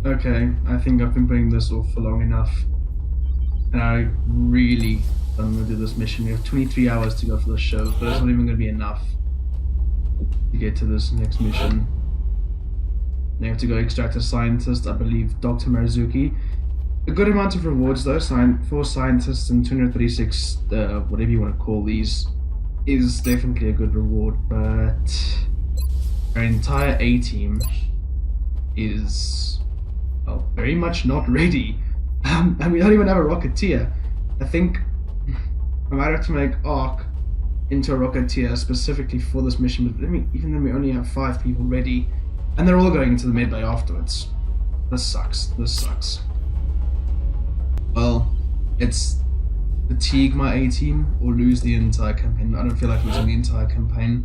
Okay, I think I've been putting this off for long enough. And I really don't want to do this mission. We have 23 hours to go for the show, but it's not even going to be enough to get to this next mission. They have to go extract a scientist, I believe Dr. Marazuki. A good amount of rewards though, for scientists and 236, whatever you want to call these, is definitely a good reward, but our entire A-team is, well, very much not ready. And we don't even have a Rocketeer. I think I might have to make Ark into a Rocketeer specifically for this mission, but even then we only have 5 people ready, and they're all going into the medbay afterwards. This sucks. Well, it's fatigue my A-team or lose the entire campaign. I don't feel like losing the entire campaign.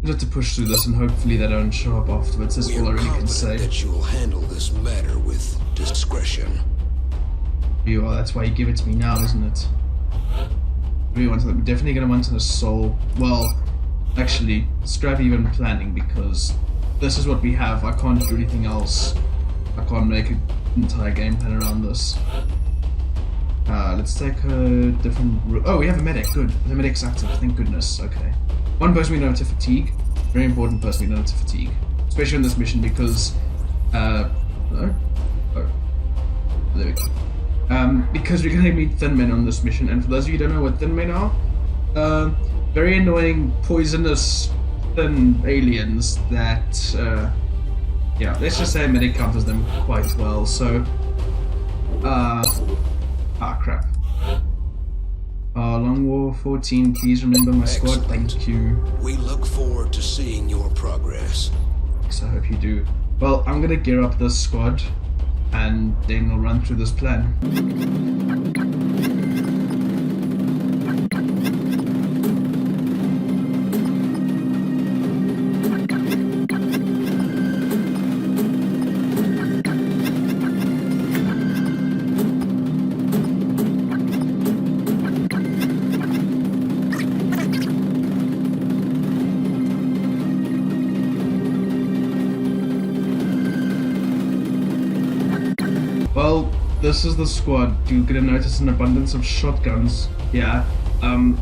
I have to push through this and hopefully they don't show up afterwards. That's all I really can say. That you will handle this matter with discretion. You are, that's why you give it to me now, isn't it? We're definitely going to want an assault. Well, actually, scrap even planning because this is what we have. I can't do anything else. I can't make an entire game plan around this. Let's take a different route. Oh, we have a medic. Good. The medic's active. Thank goodness. Okay. One person we know to fatigue. Very important person we know to fatigue. Especially on this mission because... no? Oh. There we go. Because we're going to meet thin men on this mission, and for those of you who don't know what thin men are, very annoying, poisonous, thin aliens that, yeah, let's just say medic counters them quite well, so, crap. Long War 14, please remember my squad, thank you. We look forward to seeing your progress. So I hope you do. Well, I'm going to gear up this squad, and then we'll run through this plan. Well, this is the squad. You're gonna notice an abundance of shotguns. Yeah.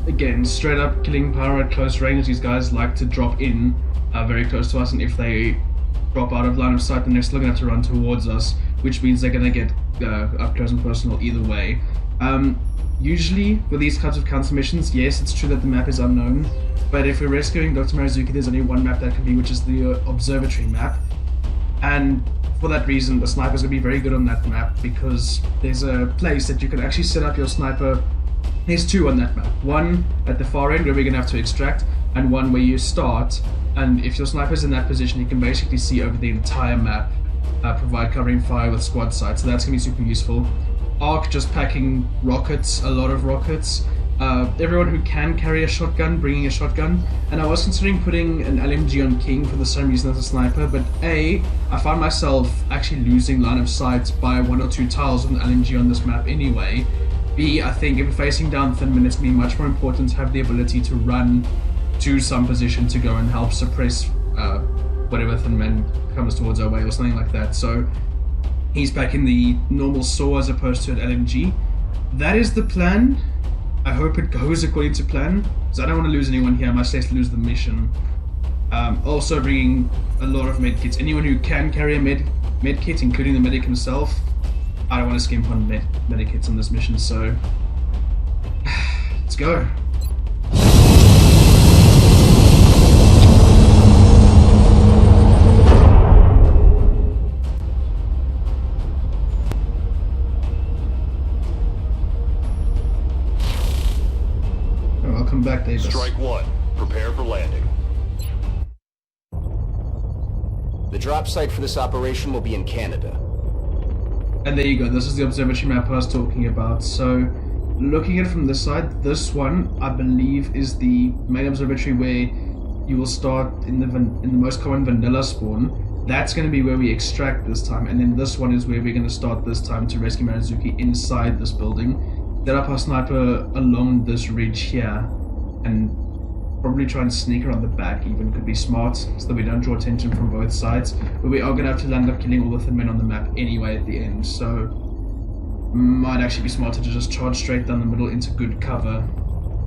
Again, straight up killing power at close range. These guys like to drop in very close to us, and if they drop out of line of sight, then they're still gonna have to run towards us, which means they're gonna get up close and personal either way. Usually, with these types of counter missions, yes, it's true that the map is unknown, but if we're rescuing Dr. Marazuki, there's only one map that can be, which is the observatory map, and for that reason, the sniper's going to be very good on that map because there's a place that you can actually set up your sniper. There's 2 on that map. One at the far end where we're going to have to extract, and one where you start. And if your sniper's in that position, you can basically see over the entire map, provide covering fire with squad sight. So that's going to be super useful. Arc just packing rockets, a lot of rockets. Everyone who can carry a shotgun, bringing a shotgun, and I was considering putting an LMG on King for the same reason as a sniper, but A, I found myself actually losing line of sight by 1 or 2 tiles with an LMG on this map anyway. B, I think if we're facing down thin men, it's going to be much more important to have the ability to run to some position to go and help suppress whatever thin man comes towards our way or something like that. So he's packing the normal saw as opposed to an LMG. That is the plan. I hope it goes according to plan, because I don't want to lose anyone here, much less lose the mission. Also bringing a lot of medkits. Anyone who can carry a medkit, including the medic himself, I don't want to skimp on medikits on this mission, so let's go. Welcome back, Davis. Strike 1. Prepare for landing. The drop site for this operation will be in Canada. And there you go, this is the observatory map I was talking about. So, looking at it from this side, this one, I believe, is the main observatory where you will start in the most common vanilla spawn. That's going to be where we extract this time, and then this one is where we're going to start this time to rescue Marazuki inside this building. Set up our sniper along this ridge here, and Probably try and sneak around the back even could be smart, so that we don't draw attention from both sides. But we are going to have to land up killing all the thin men on the map anyway at the end, so might actually be smarter to just charge straight down the middle into good cover.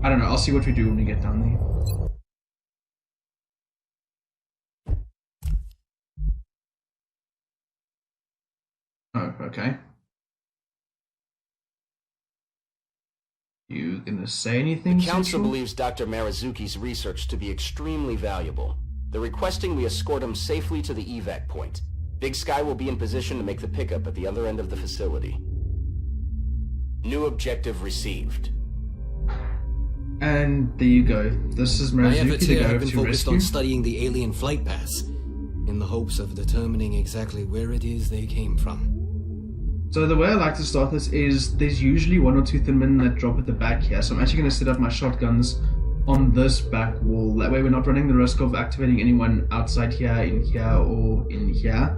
I don't know, I'll see what we do when we get down there. Oh, okay. You gonna say anything? The Council Central? believes Dr. Marazuki's research to be extremely valuable. They're requesting we escort him safely to the evac point. Big Sky will be in position to make the pickup at the other end of the facility. New objective received. And there you go. This is My Marazuki, efforts the here guy have been to focused rescue. on studying the alien flight paths, in the hopes of determining exactly where it is they came from. So the way I like to start this is there's usually one or two thin men that drop at the back here. So I'm actually going to set up my shotguns on this back wall. That way we're not running the risk of activating anyone outside here, in here, or in here.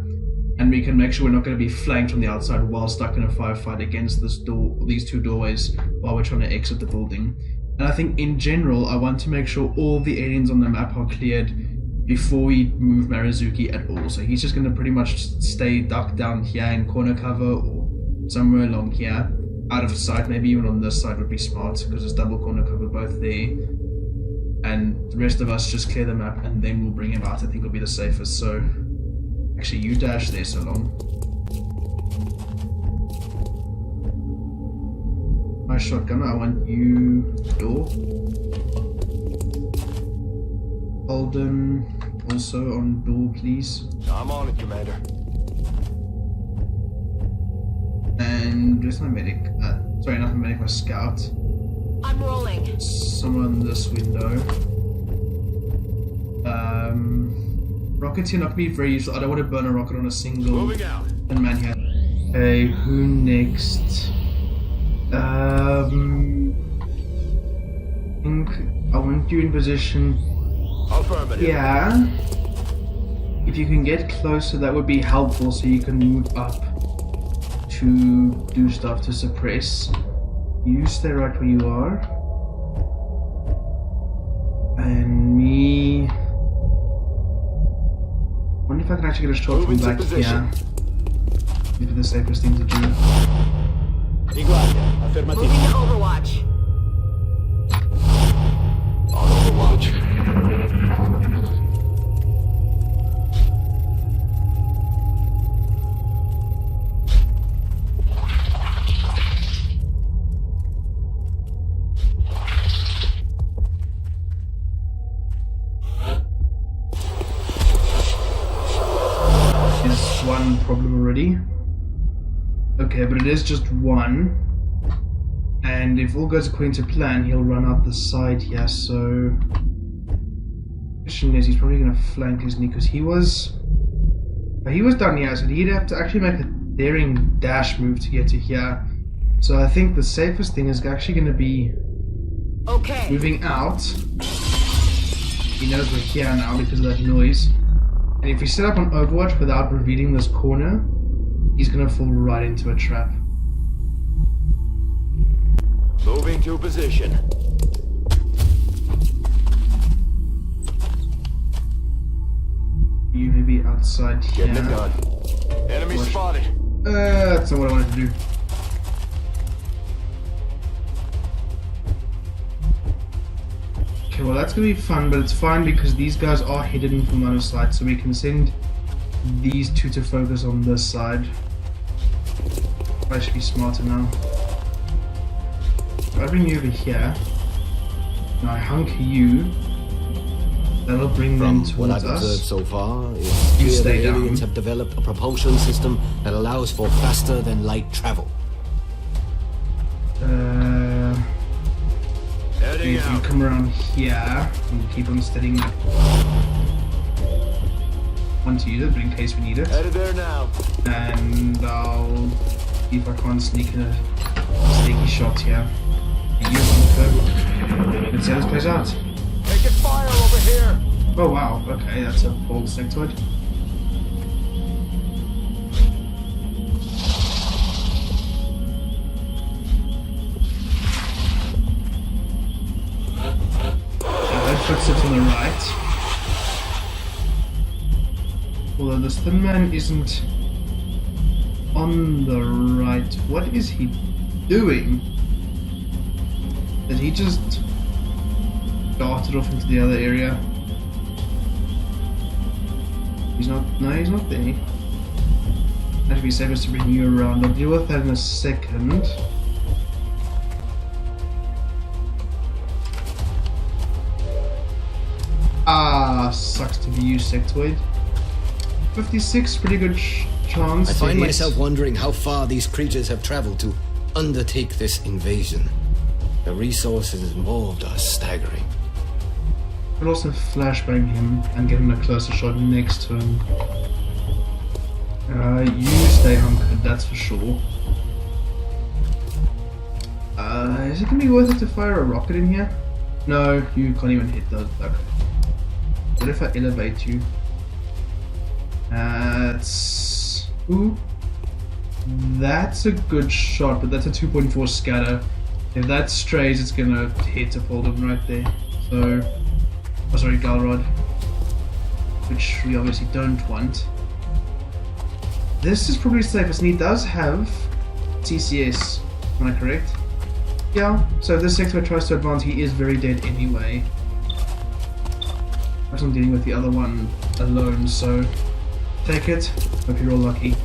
And we can make sure we're not going to be flanked from the outside while stuck in a firefight against this door, these two doorways, while we're trying to exit the building. And I think in general, I want to make sure all the aliens on the map are cleared before we move Marazuki at all. So he's just going to pretty much stay ducked down here in corner cover or somewhere along here, out of sight. Maybe even on this side would be smart because there's double corner cover both there. And the rest of us just clear the map and then we'll bring him out. I think will be the safest. So actually, you dash there so long. My shotgun, I want you door. Holden, also on door, please. I'm on it, Commander. And where's my medic? Sorry, not my medic, my scout. I'm rolling. Somewhere in this window. Rockets here not gonna be very useful. I don't want to burn a rocket on a single Moving out. man here. Okay, who next? I think I want you in position. Affirmative. Yeah. If you can get closer, that would be helpful so you can move up to do stuff to suppress. You stay right where you are. And me... I wonder if I can actually get a shot Move from into back position. here. Maybe the safest thing to do. Moving to Overwatch. On Overwatch. Is one problem already. Okay, but it is just one. And if all goes according to plan, he'll run out the side here, so... The question is, he's probably going to flank his knee, because he was down here, so he'd have to actually make a daring dash move to get to here. So I think the safest thing is actually going to be Okay. moving out. He knows we're here now because of that noise. And if we set up on Overwatch without revealing this corner, he's going to fall right into a trap. Moving to position. You may be outside here. Getting it done. Enemy Watch. spotted. That's not what I wanted to do. Okay, well that's going to be fun, but it's fine because these guys are hidden from the other side, so we can send these two to focus on this side. I should be smarter now. If I bring you over here, and I hunk you, that'll bring them From what towards I've observed us. so far, it's You clear stay the down. aliens have developed a propulsion system that allows for faster than light travel. Heading If you out. come around here and keep on steadying that onto you, but in case we need it. Headed there now. And I'll see if I can't sneak in a sneaky shot here. You bunker. Let's see how this plays out. Taking fire over here. Oh wow, okay, that's a bold sectoid. That puts it on the right. Although this thin man isn't on the right. What is he doing? Did he just darted off into the other area? He's not. No, he's not there. That'd be safest to bring you around. I'll deal with that in a second. Ah, sucks to be you, sectoid. 56, pretty good chance. I find to hit. myself wondering how far these creatures have traveled to undertake this invasion. The resources involved are staggering. I'll also flashbang him and get him a closer shot next to him. You stay hunkered, that's for sure. Is it gonna be worth it to fire a rocket in here? No, you can't even hit those. Okay. What if I elevate you? Ooh. That's a good shot, but that's a 2.4 scatter. If that strays, it's gonna hit a Foldham right there. So, oh sorry, Galrod, which we obviously don't want. This is probably safest, and he does have TCS. Am I correct? Yeah. So if this sector tries to advance, he is very dead anyway. I'm dealing with the other one alone, so take it. Hope you're all lucky.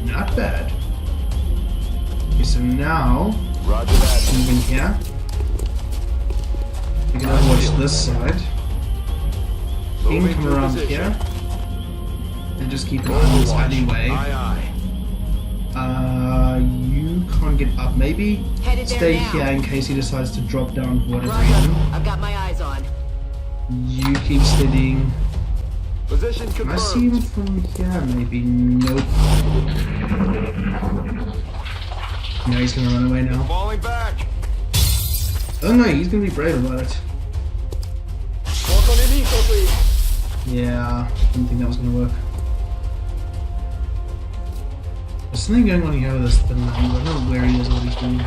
Not bad. Okay, so now, Roger that. moving here. We're gonna watch this side. Beam Moving come to around position. here. And just keep an eye on this alleyway. Aye, You can't get up. Maybe Headed there stay now. here in case he decides to drop down for whatever Roger. reason. I've got my eyes on. You keep steadying. aye. Position Can I see him confirmed. from here? Maybe. Nope. No, he's gonna run away now. Falling back. Oh no, he's gonna be brave about it. Fuoco nemico qui. Yeah, didn't think that was gonna work. There's something going on here with this thing. I don't know where he is or what he's doing.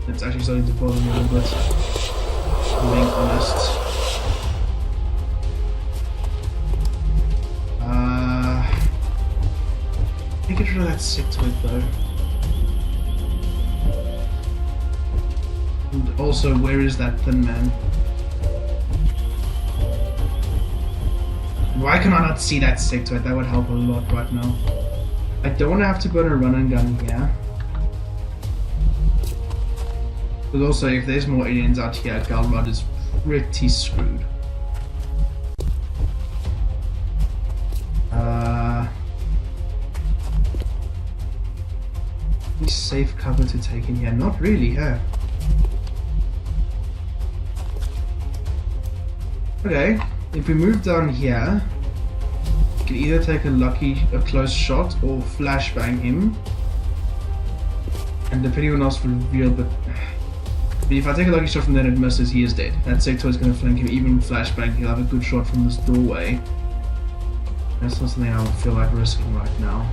It's actually starting to bother me a little bit. I'm being honest. Let me get rid of that sectoid though. And also, where is that thin man? Why can I not see that sectoid? That would help a lot right now. I don't want to have to burn a run and gun here. But also, if there's more aliens out here, Galrod is pretty screwed. Any safe cover to take in here? Not really, huh? Okay, if we move down here, we can either take a close shot or flashbang him. And depending on us will reveal, but if I take a lucky shot from there and it misses, he is dead. That sector is going to flank him, even flashbang, he'll have a good shot from this doorway. That's not something I would feel like risking right now.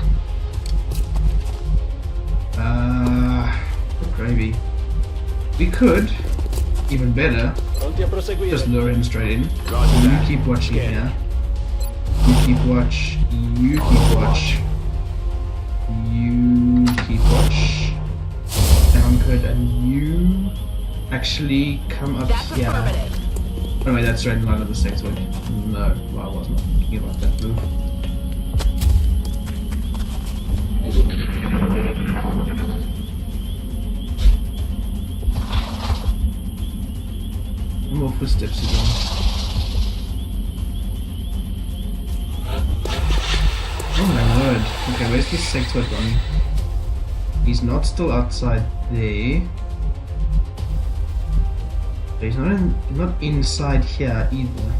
Gravy. We could, even better, just lure him straight in. You keep watching here. You keep watch. You keep watch. You keep watch. Down good, and you actually come up That's here. affirmative. Oh wait, that's straight in line with the sectoid. No, well, I was not thinking about that move. More footsteps again. Oh my word. Okay, where's the sectoid gone? He's not still outside there. But he's not inside here either.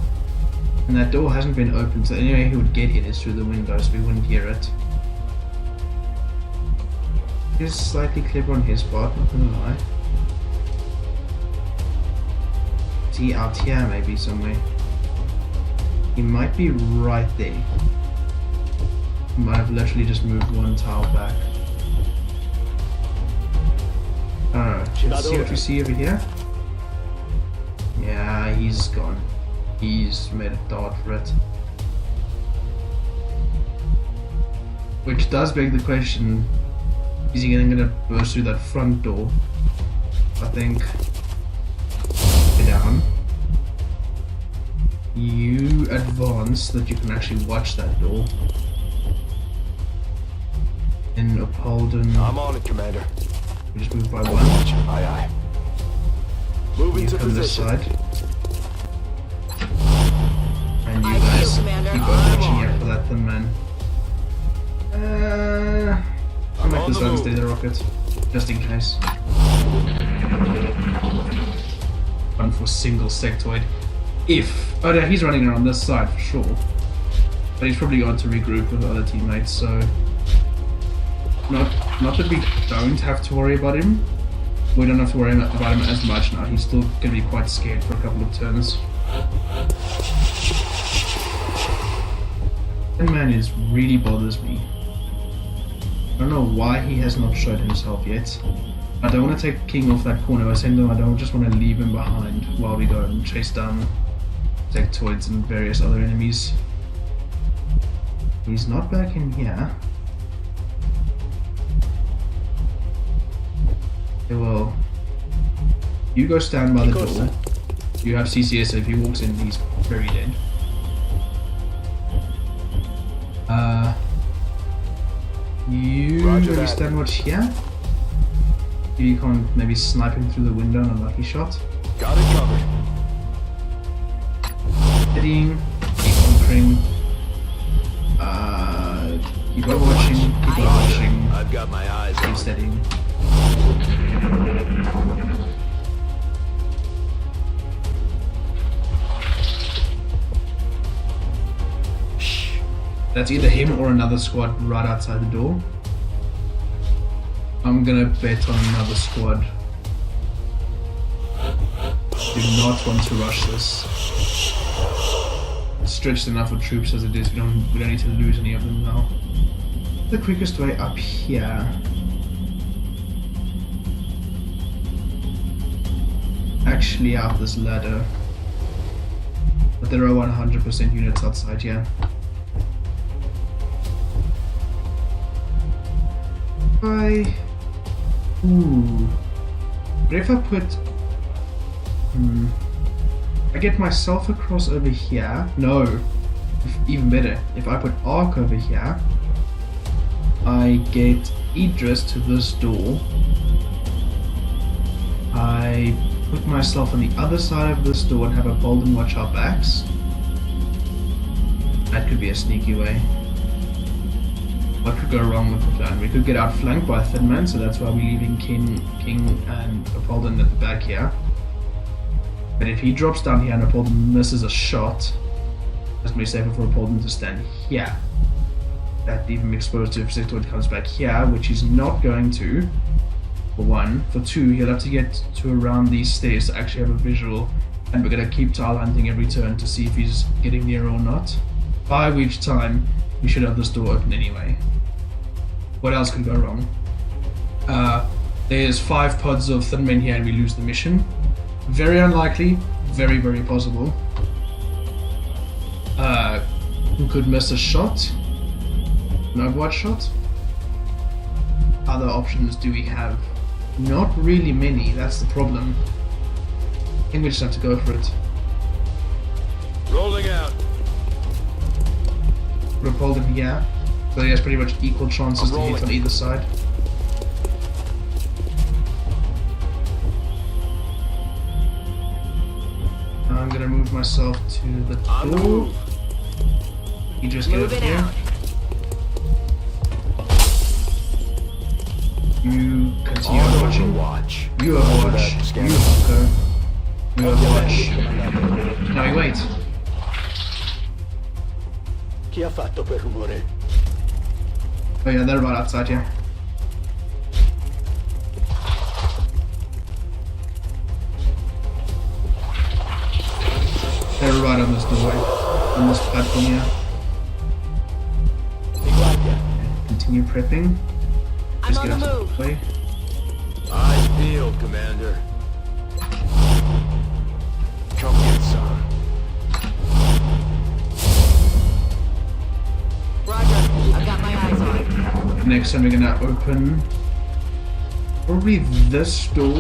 And that door hasn't been opened, so the only way he would get in is through the window, so we wouldn't hear it. He's slightly clever on his part, not gonna lie. Is he out here maybe somewhere? He might be right there. He might have literally just moved one tile back. Let's see what we see over here. Yeah, he's gone. He's made a dart for it. Which does beg the question, is he gonna burst through that front door? I think. Get down. You advance so that you can actually watch that door. And Upholden. I'm on it, Commander. We just move by one. Aye, aye. Moving You to come this position. side. And you I guys feel, Commander. keep on I'm watching on. out for that thin man. I I'm might on just the move. unstay the rocket, just in case. One for single sectoid. Oh no, he's running around this side for sure. But he's probably going to regroup with other teammates, so... Not that we don't have to worry about him. We don't have to worry about him as much now. He's still going to be quite scared for a couple of turns. That man really bothers me. I don't know why he has not showed himself yet. I don't want to take King off that corner. I don't just want to leave him behind while we go and chase down sectoids and various other enemies. He's not back in here. Okay, well, you go stand by the door. You have CCS, so if he walks in, he's very dead. You Roger maybe that. stand watch here. If you can't maybe snipe him through the window on a lucky shot. Got it covered. Hitting, keep conquering. Keep on watching, keep on watching, I've got my eyes keep on it. steadying. That's either him or another squad right outside the door. I'm gonna bet on another squad. Do not want to rush this. It's stretched enough with troops as it is. We don't need to lose any of them now. The quickest way up here. Actually up this ladder. But there are 100% units outside here. But if I put... I get myself across over here. No. Even better. If I put Ark over here, I get Idris to this door. I put myself on the other side of this door and have a Bolden watch our backs. That could be a sneaky way. What could go wrong with the plan? We could get outflanked by a thin man, so that's why we're leaving King and Apolden at the back here. But if he drops down here and Apolden misses a shot, it's going to be safer for Apolden to stand here. That leave him exposed to if Sectoid comes back here, which he's not going to, for one. For two, he'll have to get to around these stairs to actually have a visual, and we're going to keep tile hunting every turn to see if he's getting near or not. By which time, we should have this door open anyway. What else could go wrong? There's 5 pods of thin men here and we lose the mission. Very unlikely, very, very possible. Who could miss a shot? An Overwatch shot? Other options do we have? Not really many, that's the problem. I think we just have to go for it. Rolling out. Repelled him here, so he has pretty much equal chances I'm to hit rolling. on either side. I'm gonna move myself to the On the door. move. You just get up Moving here. out. You continue On watching. Overwatch. You Roger overwatch. that, You scanner. go. You Okay, overwatch. Now we wait. Chi ha fatto quel rumore? Oh yeah, they're right outside here. They're right on this doorway. On this platform here. Mi guardia. Continue prepping. I'm Just on get the out of move. the way. I feel Shield, Commander. Come get some. Roger. I've got my eyes on. Next time we're gonna open probably this door.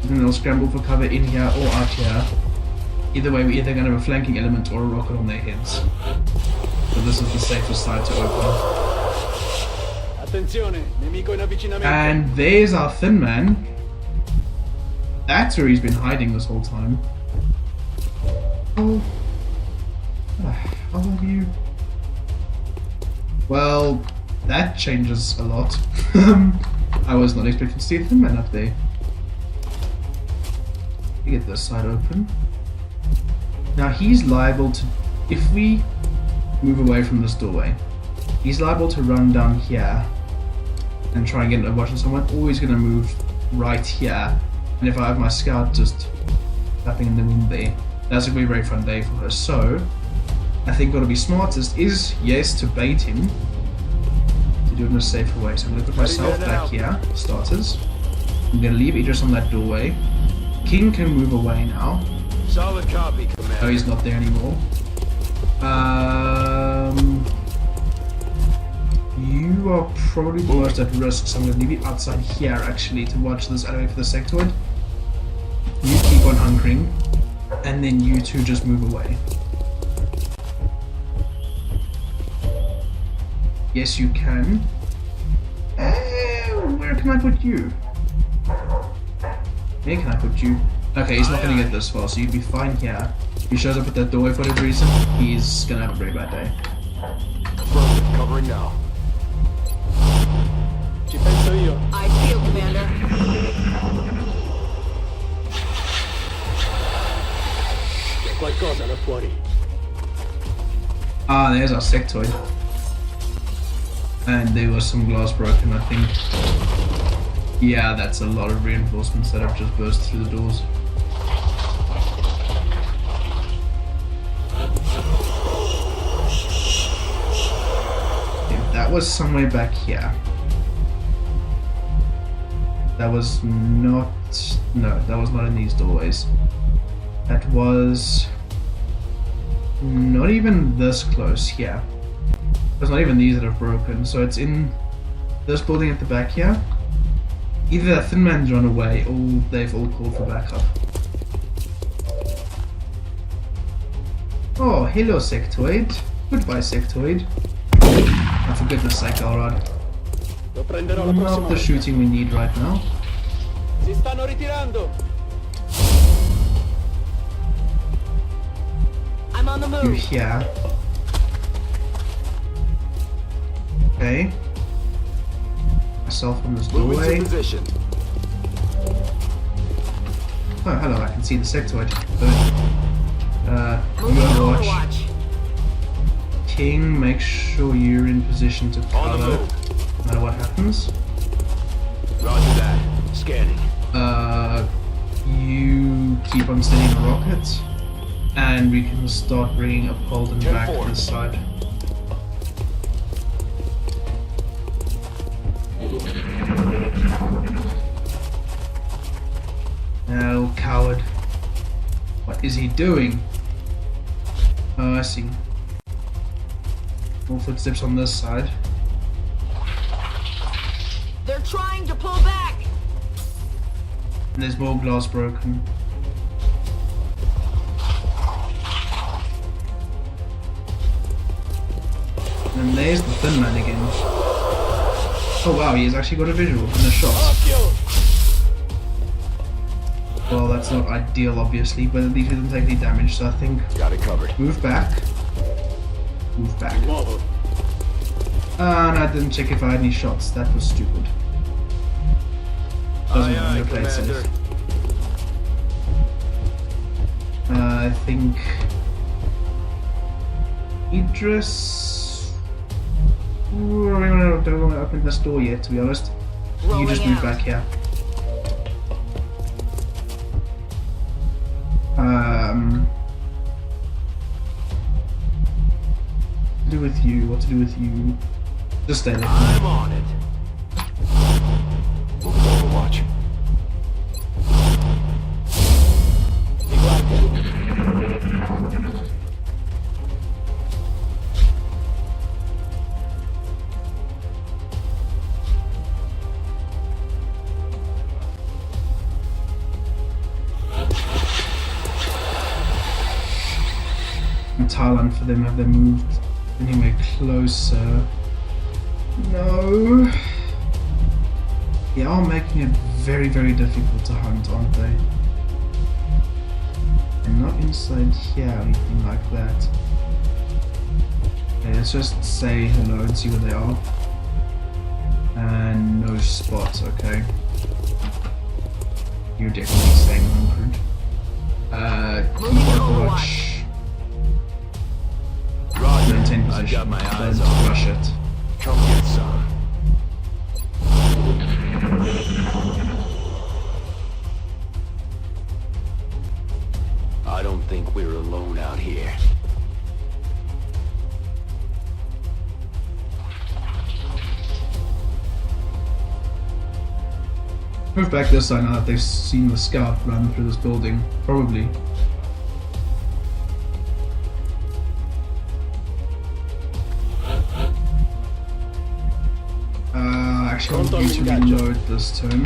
And they'll scramble for cover in here or out here. Either way, we're either gonna have a flanking element or a rocket on their heads. So this is the safest side to open. Attenzione, nemico in avvicinamento. And there's our thin man. That's where he's been hiding this whole time. Oh. How are you? Well, that changes a lot. I was not expecting to see a thin man up there. You get this side open. Now he's liable to, if we move away from this doorway, he's liable to run down here and try and get a watch on someone, or he's going to move right here. And if I have my scout just tapping in the wind there, that's going to be a very fun day for her. So, I think what will be smartest is, yes, to bait him, to do it in a safer way. So I'm going to put myself back here, starters. I'm going to leave Idris on that doorway. King can move away now. Solid copy, Commander. Oh, he's not there anymore. You are probably the most at risk, so I'm going to leave you outside here actually to watch this anyway for the sectoid. You keep on hunkering, and then you two just move away. Yes, you can. Where can I put you? Where can I put you? Okay, he's not going to get this far, so you'd be fine here. If he shows up at that doorway for whatever reason, he's going to have a very bad day. Affirmative, covering now. Ci penso io. I feel, Commander. C'è qualcosa là fuori. Ah, there's our sectoid. And there was some glass broken, I think. Yeah, that's a lot of reinforcements that have just burst through the doors. Yeah, that was somewhere back here. That was not... No, that was not in these doorways. That was... not even this close here. It's not even these that have broken, so it's in this building at the back here. Either that thin man's run away or they've all called for backup. Oh, hello sectoid. Goodbye sectoid. Oh, for goodness sake, Alrad. Lo prenderò la Not prossima the volta. shooting we need right now. Si stanno ritirando. I'm on the You move. here. Okay. Myself on this Moving doorway. to position. Oh, hello, I can see the sectoid. Good. Moving to Overwatch. Overwatch. King, make sure you're in position to On the cover no move. matter what happens. Roger that. Scanning. You keep on steadying the rockets, and we can start bringing Upholden back to this side. No, coward. What is he doing? Oh, I see. More footsteps on this side. They're trying to pull back. And there's more glass broken. And there's the thin man again. Oh wow, he has actually got a visual from the shots. Well, that's not ideal, obviously, but at least we didn't take any damage, so I think Got it covered. move back. Move back. Nuovo. And I didn't check if I had any shots. That was stupid. Doesn't Aye, matter, aye, no play it safe. Commander. I think Idris. Ooh, I don't want to open this door yet, to be honest. You Rolling just move out. back here. What to do with you? What to do with you? Just stay there. I'm on it. Moving to in Thailand for them. Have they moved anywhere closer? No. They are making it very, very difficult to hunt, aren't they? And not inside here or anything like that. Okay, let's just say hello and see where they are. And no spots, okay. You're definitely saying 100. Overwatch. Roger. Maintain I position. got my eyes Don't on. rush it. Come get some. I don't think we're alone out here. Move back this side now that they've seen the scout run through this building. Probably. Actually, I need to reload this turn.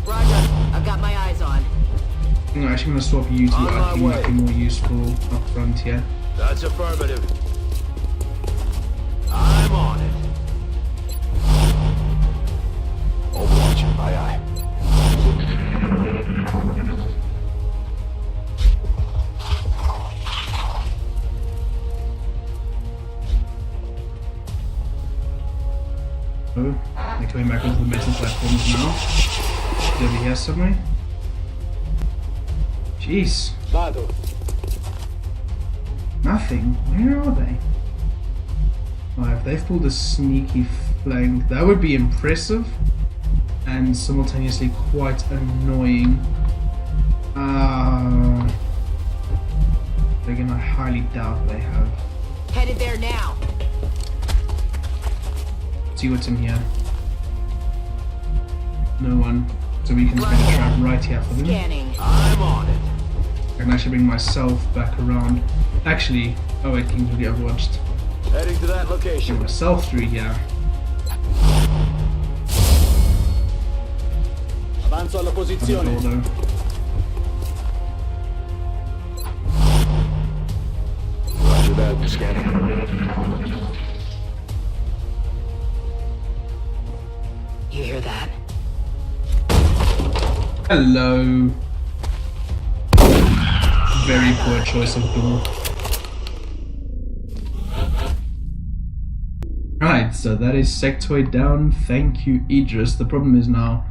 Roger. I've got my eyes on. I'm actually going to swap you two. On I think my might be more useful up front here. That's affirmative. I'm on it. Overwatch, aye aye. Oh, they're coming back onto the metal platforms now. Over here somewhere. Jeez. Vado. Nothing. Where are they? Oh, if they've pulled a sneaky flank, that would be impressive and simultaneously quite annoying. Again, I highly doubt they have. Headed there now. See what's in here. No one. So we can spin a trap right here for them. Scanning. I'm on it. I can actually bring myself back around. Actually, oh wait, King's already overwatched. Heading to that Bring location. myself through here. Avanzo alla posizione. Although. Roger that. Scanning. You hear that? Hello. Very poor choice of door. Right, so that is sectoid down. Thank you, Idris. The problem is now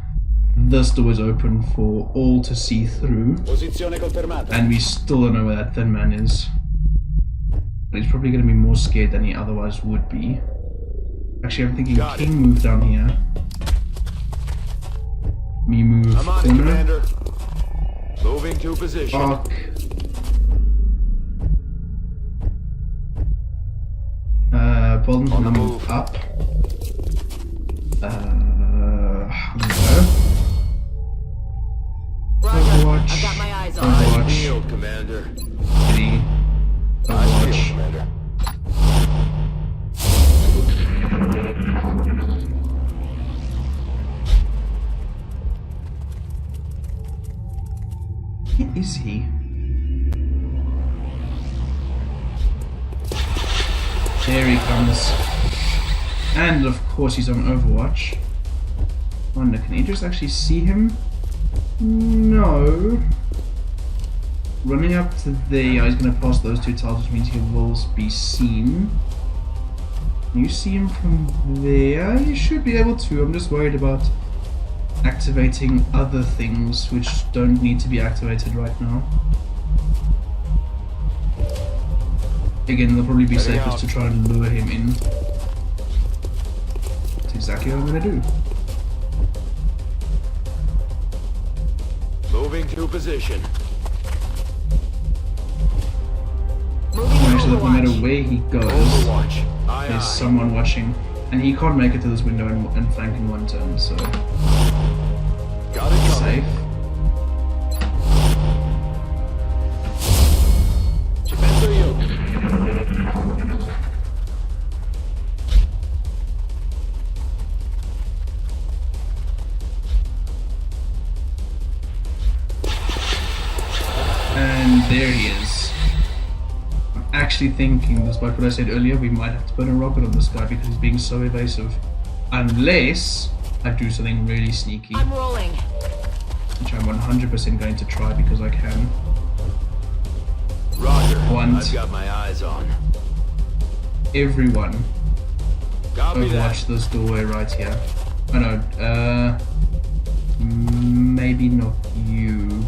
this door is open for all to see through, Posizione confermata. and we still don't know where that thin man is. But he's probably going to be more scared than he otherwise would be. Actually, I'm thinking Got King moved down here. Me move I'm on it, corner. Commander. Moving to position. Fuck. Bolton's On the gonna move. move up. No. Roger. Overwatch. I've got my eyes on. Eyes Overwatch. peeled, Commander. Ready. Eyes peeled, Overwatch. Commander. Where is he? There he comes. And of course he's on Overwatch. Wonder, can Idris actually see him? No. Running up to there, he's going to pass those two tiles, which means he will be seen. Can you see him from there? You should be able to. I'm just worried about activating other things which don't need to be activated right now. Again, they'll probably be Heading safest out. to try and lure him in. That's exactly what I'm going to do. Moving to position. Moving to Actually, no matter Overwatch. where he goes, Overwatch. Aye, there's aye. someone watching. And he can't make it to this window and flank in one turn, so Got it covered. safe. Ci penso io. And there he is. actually thinking, despite what I said earlier, we might have to burn a rocket on this guy because he's being so evasive. Unless I do something really sneaky, I'm rolling. which I'm 100% going to try because I can. Roger. Want I've got my eyes on. everyone Copy that. overwatch this doorway right here. Oh no, maybe not you.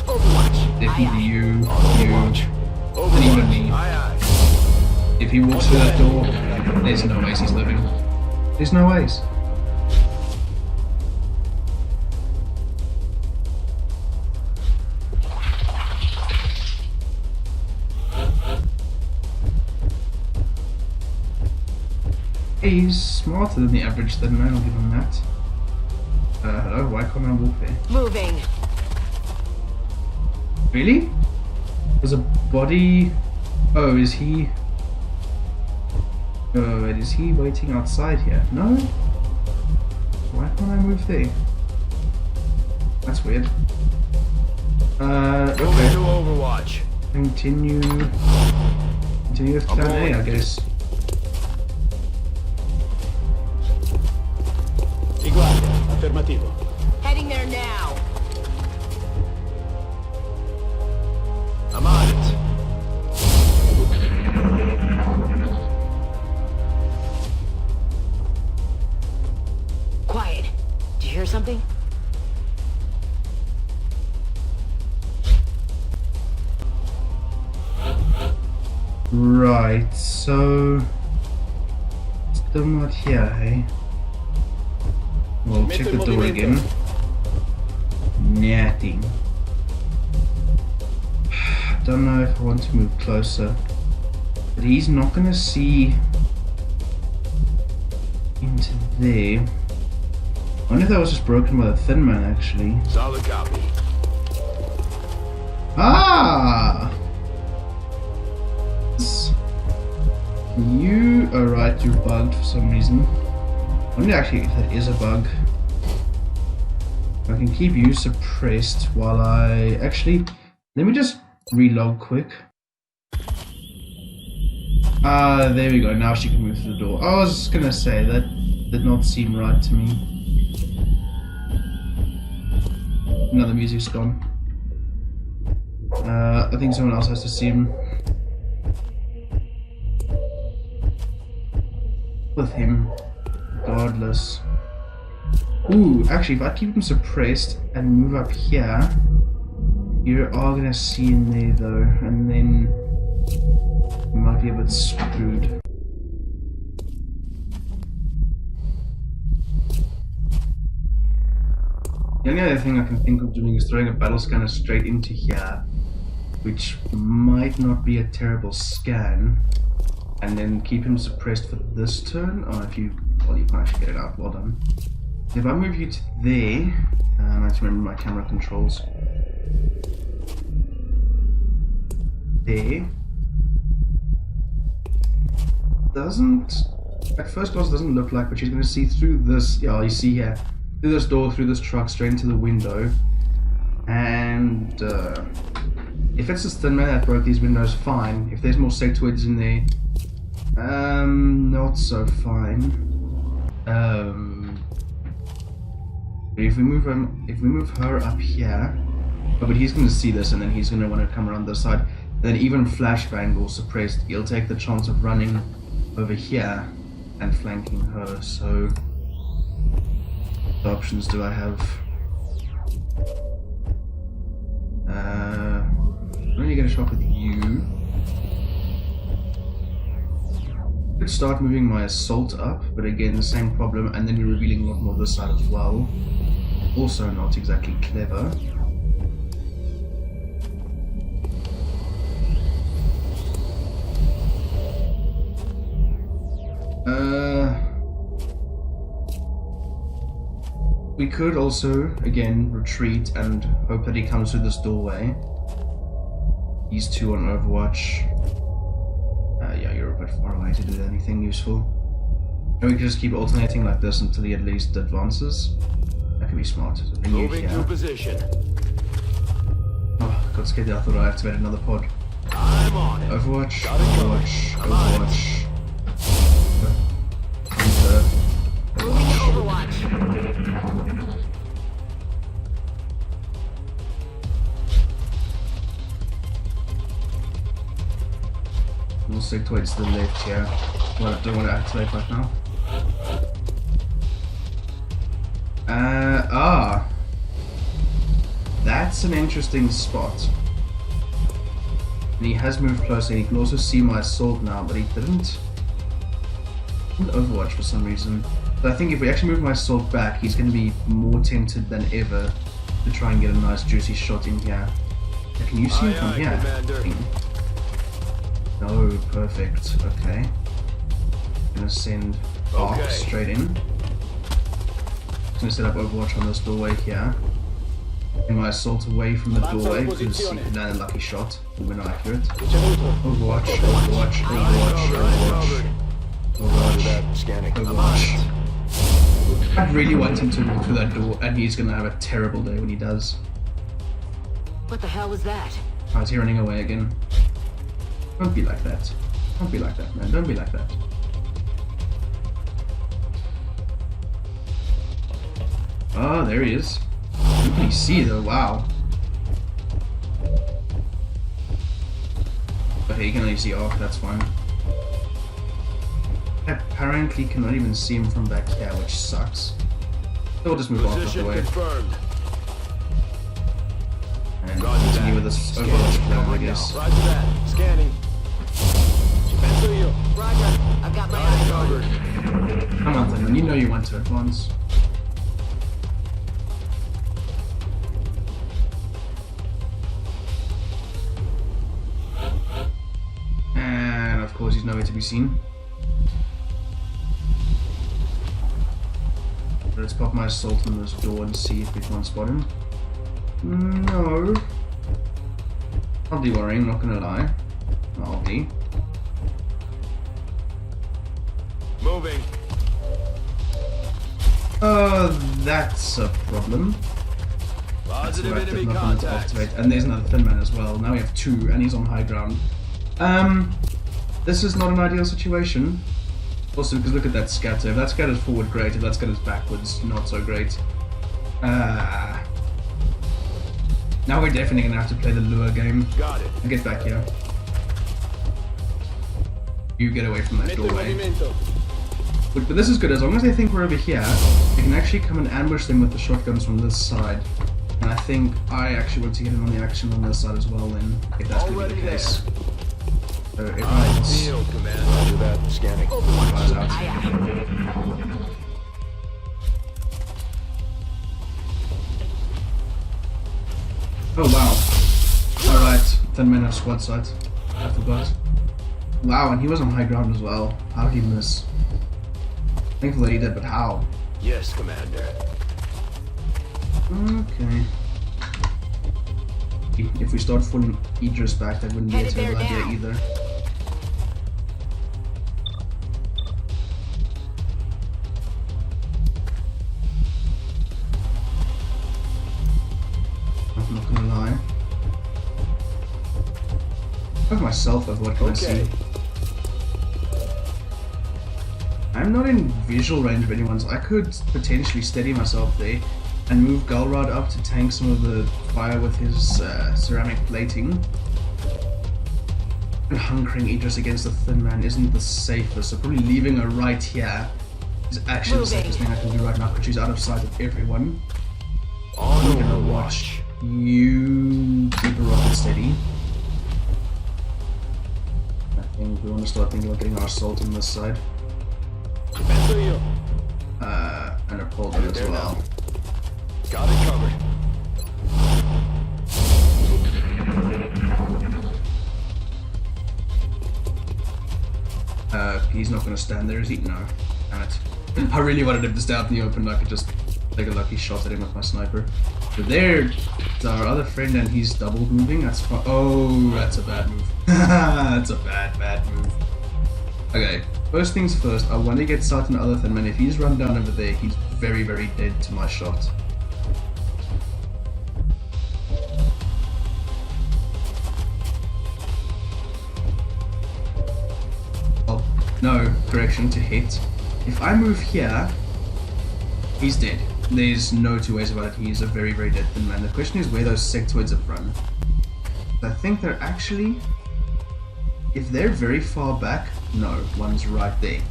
Overwatch. Definitely you, Overwatch. and even me. Aye, aye. If he walks through that door, there's no ways he's living. There's no ways. He's smarter than the average thin man, I'll give him that. Hello, why can't I walk there? Moving. Really? There's a body... Oh, is he... Oh, wait, is he waiting outside here? No? Why can't I move there? That's weird. Moving to Okay. Overwatch. Continue with plan A, I guess. Ti guarda, affermativo. Heading there now. I'm on it. Quiet. Do you hear something? Right, so... Still not here, hey? We'll check the door again. Nothing. Don't know if I want to move closer. But he's not gonna see into there. I wonder if that was just broken by the thin man actually. Solid copy. Ah! You are right, you're bugged for some reason. I wonder actually if that is a bug. I can keep you suppressed while I... Actually, let me just relog quick. Ah, there we go. Now she can move through the door. I was gonna say, that did not seem right to me. Now the music's gone. I think someone else has to see him. With him, regardless. Ooh, actually, if I keep him suppressed and move up here, you are gonna see in there though, and then we might be a bit screwed. The only other thing I can think of doing is throwing a battle scanner straight into here, which might not be a terrible scan, and then keep him suppressed for this turn. Oh, if you, well, you can actually get it out. Well done. If I move you to there, I have to remember my camera controls. There. Doesn't, at first glance doesn't look like, but she's going to see through this, yeah, you see here, through this door, through this truck, straight into the window. And if it's just thin man that broke these windows, fine. If there's more sectoids in there, not so fine. If we move her up here, oh, but he's going to see this, and then he's going to want to come around this side. Then even flashbang or suppressed, he'll take the chance of running over here and flanking her. So, what options do I have? I'm going to get a shot with you. Could start moving my assault up, but again the same problem, and then we're revealing a lot more this side as well. Also not exactly clever. We could also, again, retreat and hope that he comes through this doorway. These two on Overwatch. Yeah, you're a bit far away to do anything useful. And we could just keep alternating like this until he at least advances. That could be smart. Moving to position. Oh, got scared there. I thought I activated another pod. I'm on it. Overwatch, Got it covered. Overwatch, Enter. Moving to Overwatch. We'll stick towards the left here. Well, I don't want to activate right now. That's an interesting spot. And he has moved closer, and he can also see my assault now, but he didn't Overwatch for some reason. But I think if we actually move my assault back, he's going to be more tempted than ever to try and get a nice juicy shot in here. Now, can you see him from here? No, perfect. Okay. Gonna send Arc straight in. Gonna set up Overwatch on this doorway here. And my assault away from the doorway because he can land a lucky shot when we're not accurate. Overwatch, Overwatch, Overwatch, Overwatch, Overwatch, Scanning. Overwatch. I really want him to walk through that door, and he's gonna have a terrible day when he does. What the hell was that? Oh, is he running away again? Don't be like that. Don't be like that, man. Don't be like that. Oh, there he is. You can see though, wow. Okay, you can only see Arc, that's fine. I apparently cannot even see him from back here, which sucks. So we'll just move Arc out the way. Confirmed. And continue with this Overwatch plan, I guess. Roger that. Scanning. Roger. I've got my eyes Covered. Come on, Thunderman, you know you want to advance. And of course he's nowhere to be seen. Let's pop my assault on this door and see if we can spot him. No. I'll be worrying, not gonna lie. I'll be. Moving. That's a problem. Positive That's enemy nothing to contact. activate. And there's another thin man as well. Now we have two, and he's on high ground. This is not an ideal situation. Also, because look at that scatter. If that scatter's forward, great. If that scatter's backwards, not so great. Now we're definitely gonna have to play the lure game. Got it. Get back here. You get away from that doorway. But this is good. As long as they think we're over here, we can actually come and ambush them with the shotguns from this side. And I think I actually want to get in on the action on this side as well then, if that's going to be the case. So everyone's Field, command. Roger that. Scanning. eyes out. Aye, aye. Oh wow. Alright, 10 men have squad sight. I forgot. Wow, and he was on high ground as well. How did he miss? Thankfully he did, but how? Yes, Commander. Okay. If we start falling Idris back, that wouldn't be a Headed there terrible idea now. either. I'm not gonna lie. I have myself of what can I see? I'm not in visual range of anyone's. I could potentially steady myself there and move Galrad up to tank some of the fire with his ceramic plating. And hunkering Idris against the thin man isn't the safest, so probably leaving her right here is actually the safest thing I can do right now because she's out of sight of everyone. On I'm gonna Overwatch. watch you keep a rocket steady. I think we want to start thinking about getting our assault on this side. And a pull down as There well. now. Got it covered. He's not going to stand there, is he? No. Damn it. I really wanted him to stay out in the open. I could just take a lucky shot at him with my sniper. But there's our other friend, and he's double moving. That's fine. Oh, that's a bad move. That's a bad move. Okay. First things first, I want to get sight on the other thin man. If he's run down over there, he's very, very dead to my shot. correction to hit. If I move here, he's dead. There's no two ways about it. He's a very, very dead thin man. The question is where those sectoids have run. I think they're actually... If they're very far back, no, one's right there.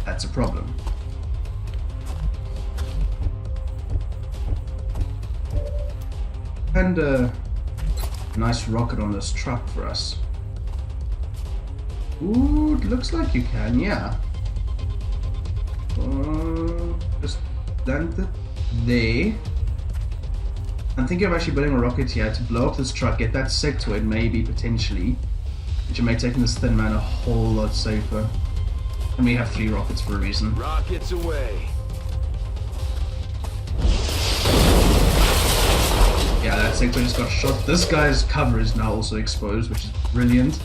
That's a problem. And a nice rocket on this truck for us. Ooh, it looks like you can, yeah. Just land it there. I'm thinking of actually building a rocket here to blow up this truck, get that sectoid maybe, potentially, which will make taking this thin man a whole lot safer. And we have 3 rockets for a reason. Rockets away. Yeah, that sectoid just got shot. This guy's cover is now also exposed, which is brilliant.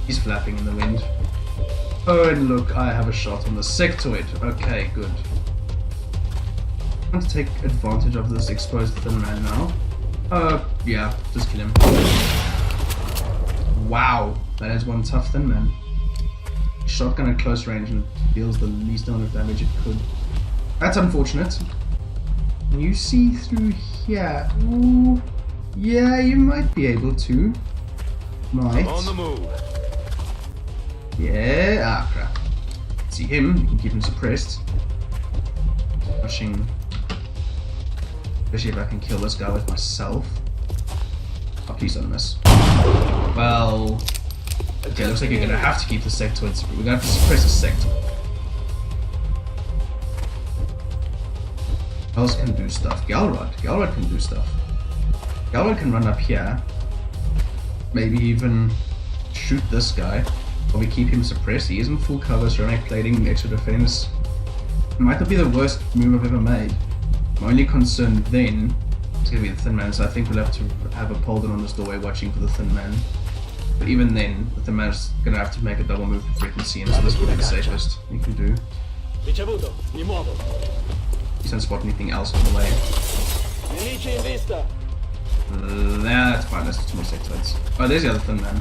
He's flapping in the wind. Oh, and look, I have a shot on the sectoid. Okay, good. I'm going to take advantage of this exposed thin man now. Yeah, just kill him. Wow, that is one tough thin man. Shotgun at close range and deals the least amount of damage it could. That's unfortunate. Can you see through here? Ooh, yeah, you might be able to. Might. On the move. Yeah, ah crap. See him, you can keep him suppressed. Pushing. Especially if I can kill this guy with myself. Oh, please don't miss. Well, okay, looks like you're gonna have to keep the sectoid separate. We're gonna have to suppress the sectoid. Who else can do stuff? Galrod can do stuff. Galrod can run up here. Maybe even shoot this guy. Or we keep him suppressed. He isn't full cover, ceramic plating, extra defense. It might not be the worst move I've ever made. My only concern then is going to be the thin man, so I think we'll have to have a Polden on this doorway watching for the thin man. But even then, the thin man is going to have to make a double move before he can see him, so this will be the safest he can do. Ricevuto, mi muovo. He doesn't spot anything else on the way. Nemici in vista. That's fine, that's too many sectoids. Oh, there's the other thin man.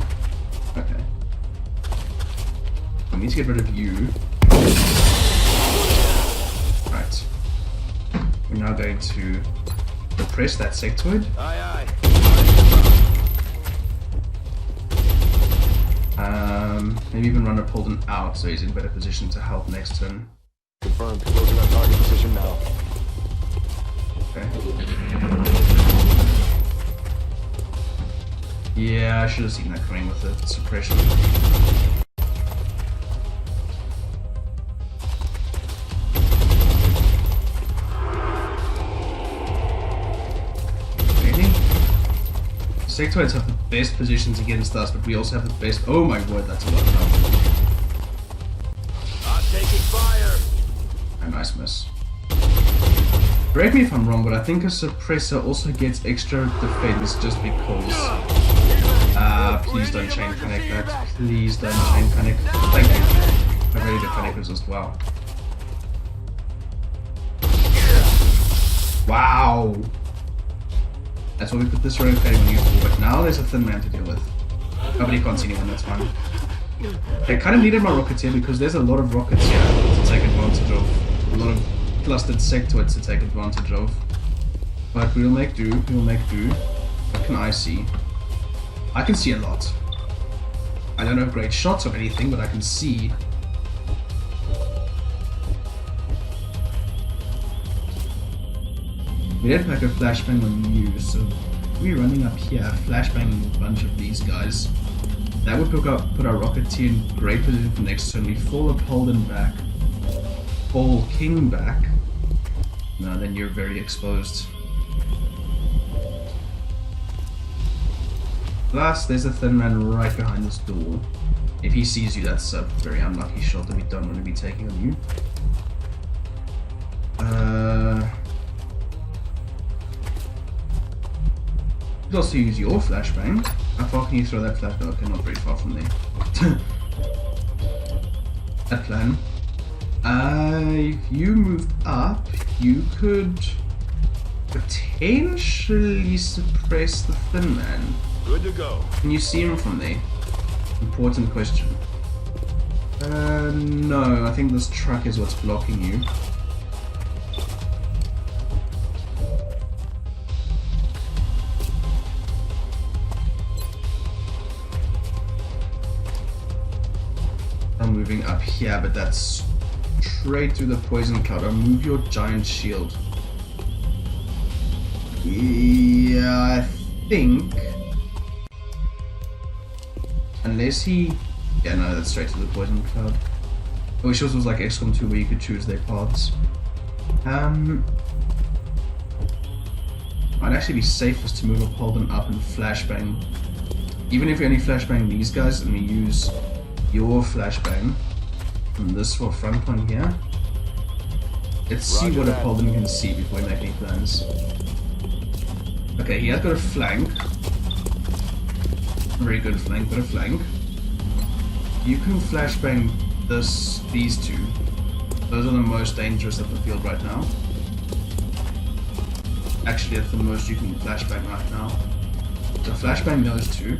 Okay. I need to get rid of you. Right. We're now going to suppress that sectoid. Aye, Maybe even run a Polden out so he's in better position to help next turn. Confirmed. Closing on target position now. Okay. Yeah, I should have seen that coming with the suppression. Sectoids have the best positions against us, but we also have the best. Oh my word, that's a lot of help. I'm taking fire. A nice miss. Correct me if I'm wrong, but I think a suppressor also gets extra defense just because. Please don't chain panic that. Please don't chain panic. Thank you. I really did panic resist well. Wow. That's why we put this rotating on you for, but now there's a thin man to deal with. Nobody can't see anyone, that's fine. I kind of needed my rockets here because there's a lot of rockets here to take advantage of. A lot of clustered sectoids to take advantage of. But we'll make do, we'll make do. What can I see? I can see a lot. I don't have great shots or anything, but I can see. We did pack a flashbang on you, so we're running up here, flashbanging a bunch of these guys. That would put our Rocketeer in great position for next turn. We fall a Polden back, fall King back. No, then you're very exposed. Plus, there's a thin man right behind this door. If he sees you, that's a very unlucky shot that we don't want to be taking on you. You could also use your flashbang. How far can you throw that flashbang? Okay, not very far from there. That plan. If you moved up, you could potentially suppress the thin man. Good to go. Can you see him from there? Important question. No, I think this truck is what's blocking you. I'm moving up here, but that's straight through the poison cloud. I'll move your giant shield. Yeah, I think... Unless he... Yeah, no, that's straight to the poison cloud. I wish this was like XCOM 2 where you could choose their paths. Might actually be safest to move a Polden up and flashbang. Even if you only flashbang these guys and we use your flashbang from this front one here. Let's see what a Polden can see before we make any plans. Okay, he has got a flank. Very good flank, but a flank. You can flashbang these two. Those are the most dangerous of the field right now. Actually, that's the most you can flashbang right now. So flashbang those two.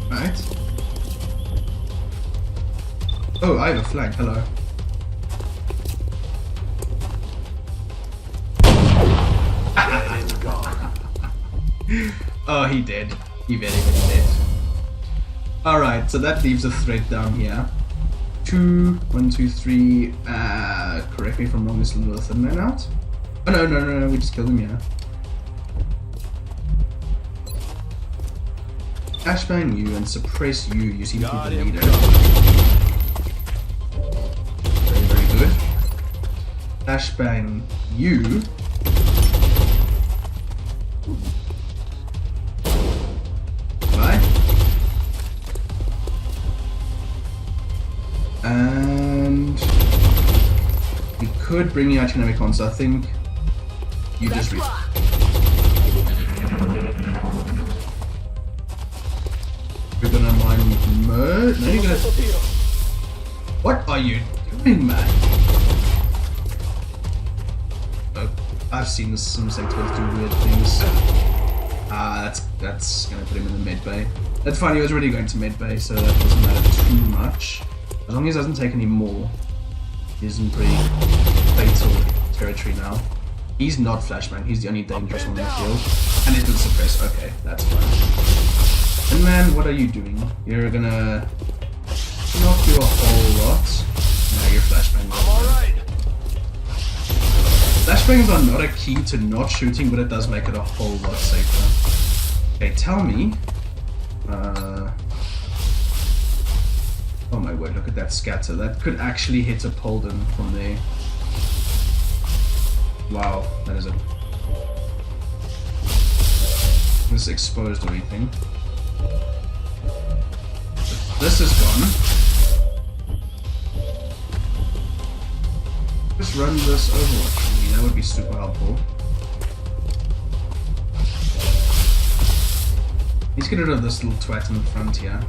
Right. Oh, I have a flank. Hello. Oh, he did. He very, very did. Alright, so that leaves a thread down here. 1, 2, 3. Correct me if I'm wrong, this little thin man out. Oh, no, we just killed him, yeah. Flashbang you and suppress you. You seem to be the leader. Very, very good. Flashbang you. And we could bring you out to Namicon, so I think you just read. We're gonna mine merge. No, you're gonna. What are you doing, man? Oh, I've seen the Sim sectors do weird things. That's gonna put him in the mid bay. That's fine, he was already going to mid bay, so that doesn't matter too much. As long as he doesn't take any more, he's in pretty fatal territory now. He's not flashbang, he's the only dangerous one in the field. And it did suppress, okay, that's fine. And man, what are you doing? You're gonna not do a whole lot. Now you're flashbang. I'm alright. Flashbangs are not a key to not shooting, but it does make it a whole lot safer. Okay, tell me. Oh my word, look at that scatter. That could actually hit a Polden from there. Wow, that is a... This exposed or anything. This is gone. Just run this Overwatch for me, that would be super helpful. Let's get rid of this little twat in the front here.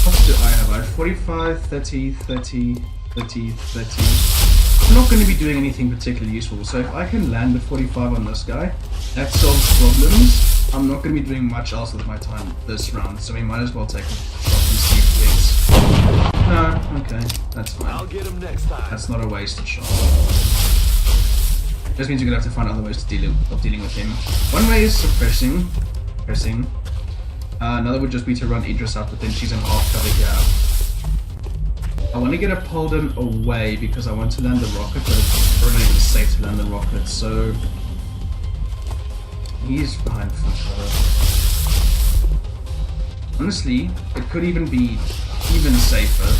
What do I have? I have 45, 30, 30, 30, 30. I'm not going to be doing anything particularly useful, so if I can land a 45 on this guy, that solves problems. I'm not going to be doing much else with my time this round, so we might as well take a shot and see if it hits. No, okay, that's fine. I'll get him next time. That's not a wasted shot. Just means you're going to have to find other ways to dealing with him. One way is suppressing. Another would just be to run Idris out, but then she's in half cover here. I want to get a Polden away because I want to land the rocket, but it's probably not even safe to land the rocket, so he's behind full cover. Honestly, it could even be even safer.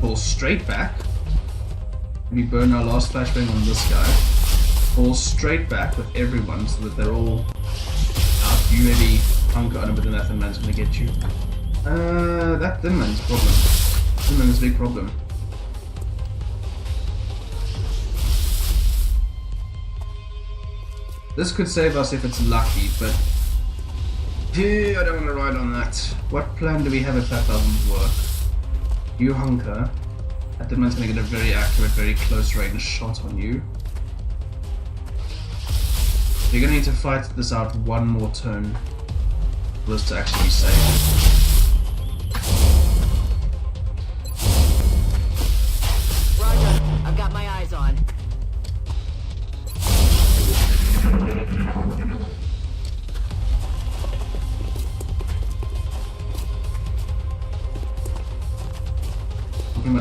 Fall straight back. We burn our last flashbang on this guy. Fall straight back with everyone so that they're all out. You maybe hunker on him, but then that thin man's gonna get you. That thin man's a problem. Thin man's a big problem. This could save us if it's lucky, but I don't want to ride on that. What plan do we have if that doesn't work? You hunker. That thin man's gonna get a very accurate, very close range shot on you. You're gonna need to fight this out one more turn for this to actually be safe. Roger. I've got my eyes on.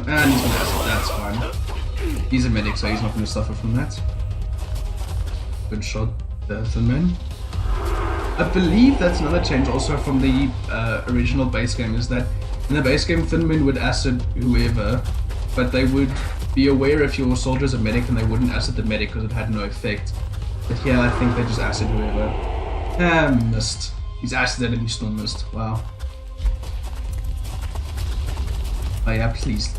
And he's gonna acid, that's fine. He's a medic, so he's not gonna suffer from that. Good shot, the Thin Man. I believe that's another change also from the original base game, is that in the base game Thin Men would acid whoever, but they would be aware if your soldier's a medic and they wouldn't acid the medic because it had no effect. But here I think they just acid whoever. Missed. He's acided and he still missed. Wow. Oh yeah, please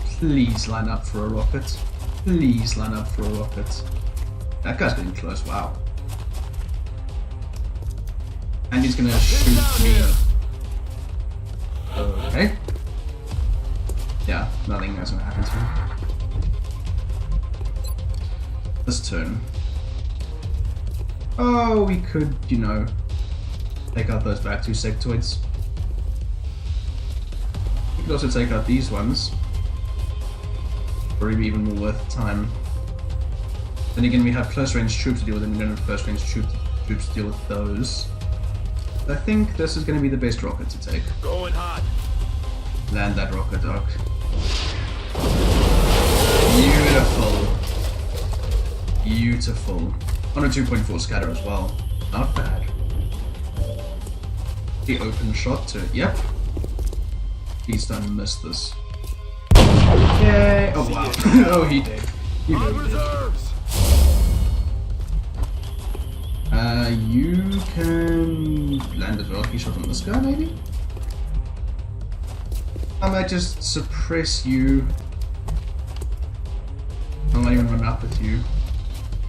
line up for a rocket. Please line up for a rocket. That guy's getting close, wow. And he's gonna shoot me. Okay. Yeah, nothing is gonna happen to him. This turn. Oh, we could, you know, take out those back two sectoids. We could also take out these ones. Probably be even more worth the time. Then again, we have close range troops to deal with, and we don't have close range troops to deal with those. I think this is going to be the best rocket to take. Going hot. Land that rocket, Doc. Beautiful. Beautiful. On a 2.4 scatter as well. Not bad. The open shot to... Yep. Please don't miss this. Yay! Oh wow. Oh, he did. He really did. You can land a Valkyrie shot on this guy, maybe? I might just suppress you. I'll not even run up with you.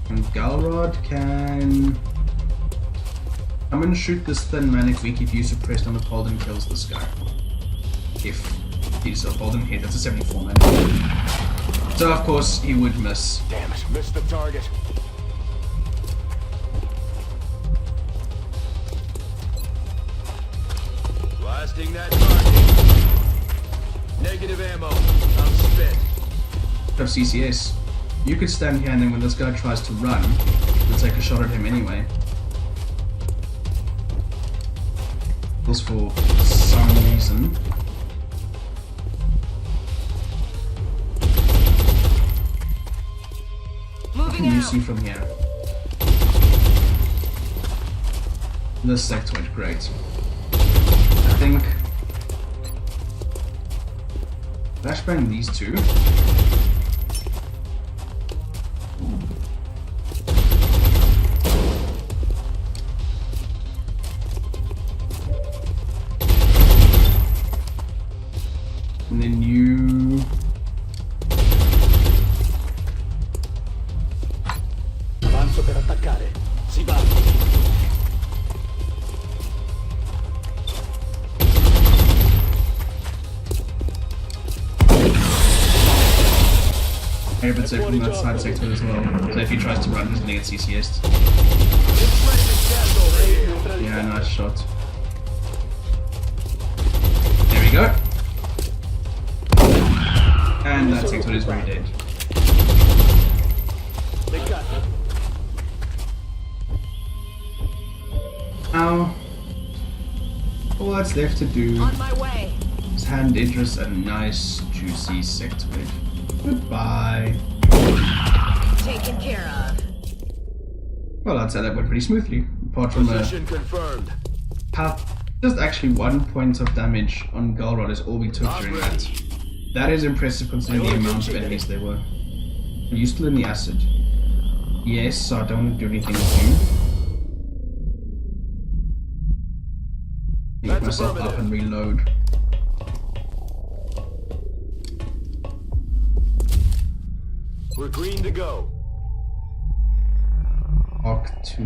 And Galrod can come and shoot this Thin Man if we keep you suppressed on the hold and kills this guy. If he's a hold and hit, that's a 74 man. So of course he would miss. Damn it, missed the target. Blasting that target. Negative ammo. I'm spent. Of CCS. You could stand here and then when this guy tries to run, we'll take a shot at him anyway. Just for some reason. What can you see from here? This sectoid, great. I think flashbang these two. And then you Avanzo per attaccare. Si va. I would say from that side sector as well. So if he tries to run, he's gonna get CCS'd. Yeah, nice shot. There we go. And that sector is very dead. Now, all that's left to do On my way. is hand Idris a nice, juicy sectoid. Goodbye. Taken care of. Well, I'd say that went pretty smoothly, apart from Position confirmed. just actually 1 point of damage on Galrod is all we took during that. That is impressive considering the amount of enemies there were. Are you still in the acid? Yes, so I don't want to do anything with you. Get myself up and reload. We're green to go. Walk to...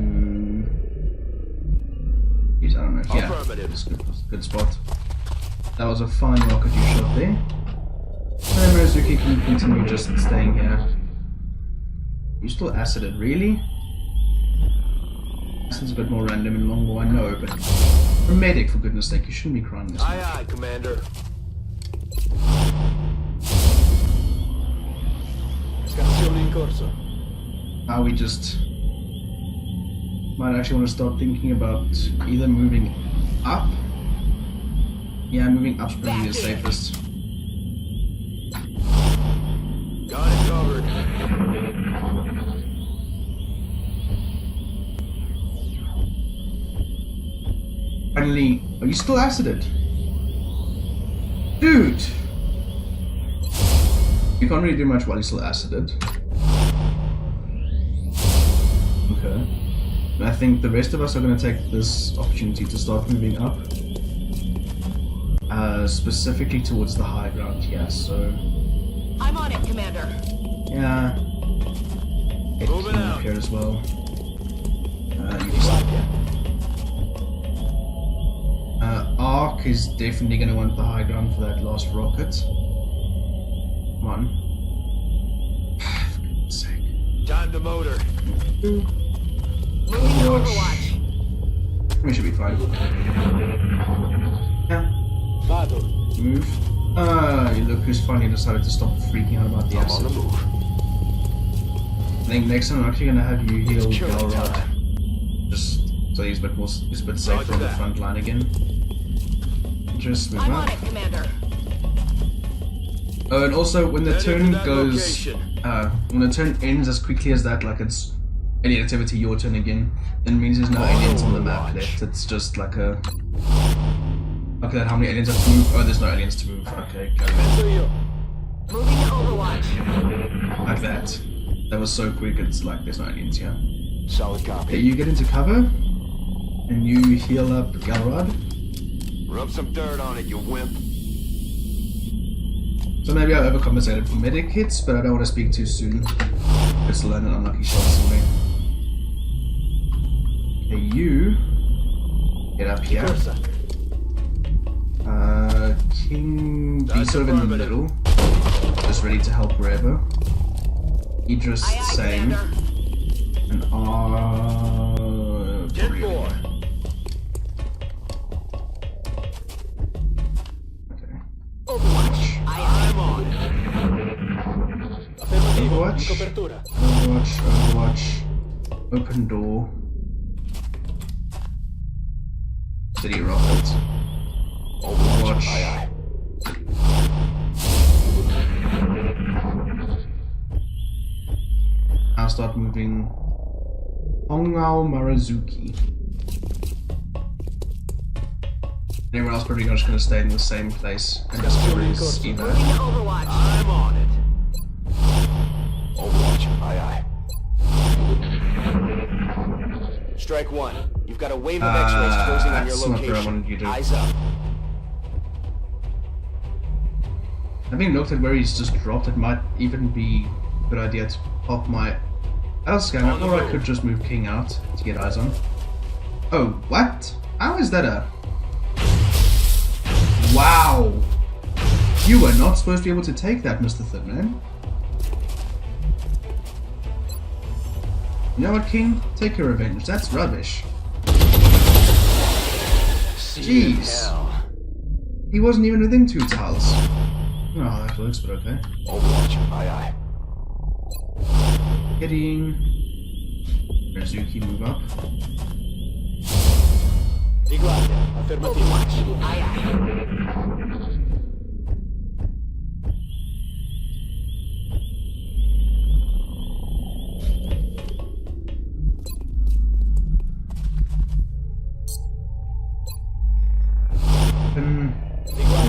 Jeez, I don't know. Yeah, Affirmative. it's good spot. That was a fine rocket you shot there. And Marazuki can continue just staying here. You still acided, really? This is a bit more random in Hongou, I know, but a medic, for goodness sake, you shouldn't be crying this much. Aye, aye, Commander. Scansione in corso. Now we just might actually want to start thinking about either moving up. Yeah, moving up's probably the safest. Got it covered. Finally, are you still acided? Dude! You can't really do much while you're still acided. Okay. And I think the rest of us are going to take this opportunity to start moving up. Specifically towards the high ground, yeah, so... I'm on it, Commander. Yeah. Get Moving King out. up here as well. You just Ark is definitely going to want the high ground for that last rocket. Come on. For goodness sake. Time to motor. Moving to Overwatch. We should be fine. Yeah. Vado. Move. Look who's finally decided to stop freaking out about the I'm on acid. the move. I think next time I'm actually going to have you heal Killing Galrod. time. Just so he's a bit safer Roger on the that. front line again. Just move I'm up. on it, Commander. Oh, and also when the Heading to turn that goes, location. when the turn ends as quickly as that, like it's any activity your turn again, then it means there's no On aliens on the map Overwatch. left. It's just like a, look at that, how many aliens have to move? Oh, there's no aliens to move. Okay, go Penso io. Moving to Overwatch. like that. That was so quick. It's like there's no aliens here. Solid Okay, copy. you get into cover, and you heal up Galrod. Rub some dirt on it, you wimp. So maybe I overcompensated for medic hits, but I don't want to speak too soon. It's landed unlucky shots on me. Okay, you get up here. Corsa. King, be That's sort of in the affirmative. middle, just ready to help wherever. Idris, Aye, aye, same. Commander. And Get probably more. okay. Overwatch. I'm on it. Affermativo. Overwatch. In copertura. Overwatch. Open door. Steady rocket. Overwatch. Aye, aye. I'll start moving Hongou Marazuki. Everyone else probably just gonna stay in the same place and just do his evac. Moving to Overwatch. I'm on it. Overwatch. Aye, aye. Strike one. You've got a wave of X-rays closing on your that's not where I location. wanted you to- Eyes up. Having looked at where he's just dropped, it might even be a good idea to pop my L scanner, On the or I move. could just move King out to get eyes on. Oh, what? How is that a... Wow! You were not supposed to be able to take that, Mr. Thinman. You know what, King? Take your revenge. That's rubbish. Jeez. Hell. He wasn't even within 2 tiles. Oh, that works, but okay. Overwatch. Aye, aye. Getting... Marazuki, move up. Di guardia. Affermativo. Overwatch. Aye, aye. For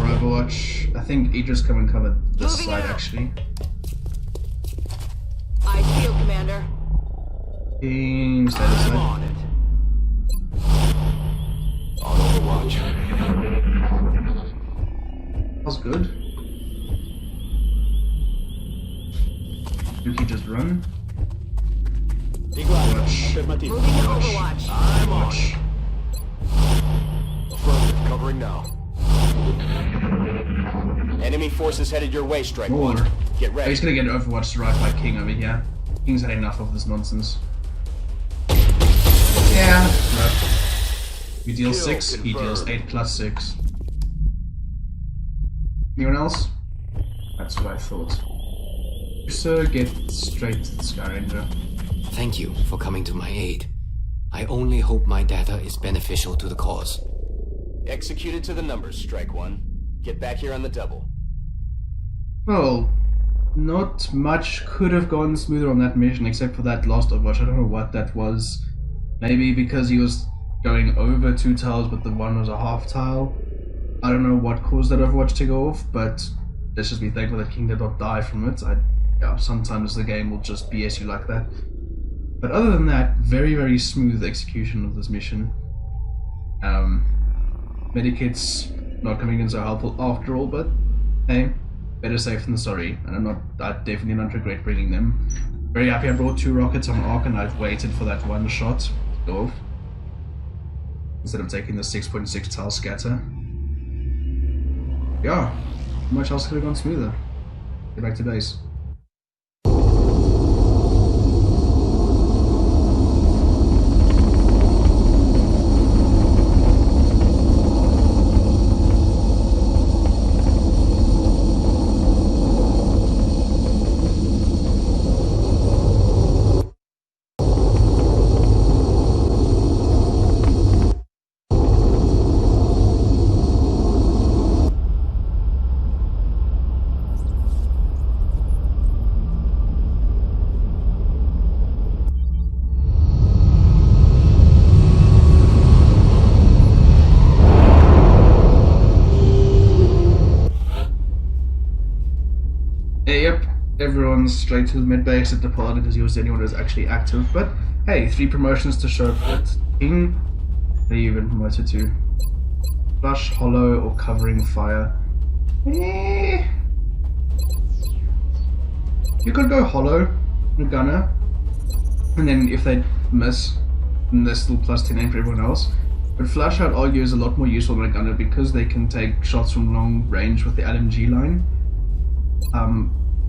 Overwatch, I think Idris come and cover this Moving side out. actually. Eyes peeled, Commander. King, stay this I'm side. on it. On Overwatch. That's good. Yuki just run. Di guardia. Watch. Affermativo. Moving to Overwatch. I'm on Watch. it. Affirmative. Covering now. Enemy forces headed your way, Strike More. one. Get Oh, ready. he's gonna get Overwatch to right by King over here. King's had enough of this nonsense. Yeah. No. We deal Kill 6, he deals confirmed. 8 plus 6. Anyone else? That's what I thought. So get straight to the Sky Ranger. Thank you for coming to my aid. I only hope my data is beneficial to the cause. Executed to the numbers, Strike One. Get back here on the double. Well, not much could have gone smoother on that mission except for that last Overwatch. I don't know what that was. Maybe because he was going over 2 tiles but the one was a half tile. I don't know what caused that Overwatch to go off, but let's just be thankful that King did not die from it. Yeah, sometimes the game will just BS you like that. But other than that, very, very smooth execution of this mission. Medikits not coming in so helpful after all, but hey, better safe than sorry. And I definitely don't regret bringing them. Very happy I brought 2 rockets on Arc and I've waited for that one shot to go off. Instead of taking the 6.6 tile scatter. Yeah, much else could have gone smoother. Get back to base. Yep, everyone's straight to the mid base except the Paladin because he was the only one who was actually active. But hey, 3 promotions to show for it. King, they even promoted to Flush, Hollow, or Covering Fire. You could go Hollow, a Gunner, and then if they miss, then they're still plus 10 aim for everyone else. But Flush, I'd argue, is a lot more useful than a Gunner because they can take shots from long range with the LMG line.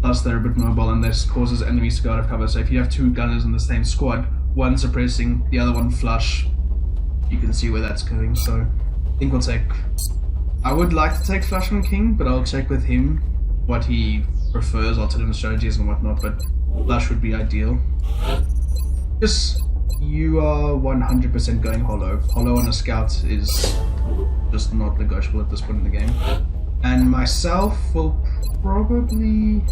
Plus they're a bit mobile and this causes enemies to go out of cover. So if you have 2 gunners in the same squad, one suppressing, the other one flush, you can see where that's going. So I think we'll take... I would like to take Flush on King, but I'll check with him what he prefers. I'll tell him the strategies and whatnot, but Flush would be ideal. Just, you are 100% going Hollow. Hollow on a Scout is just not negotiable at this point in the game. And myself will probably...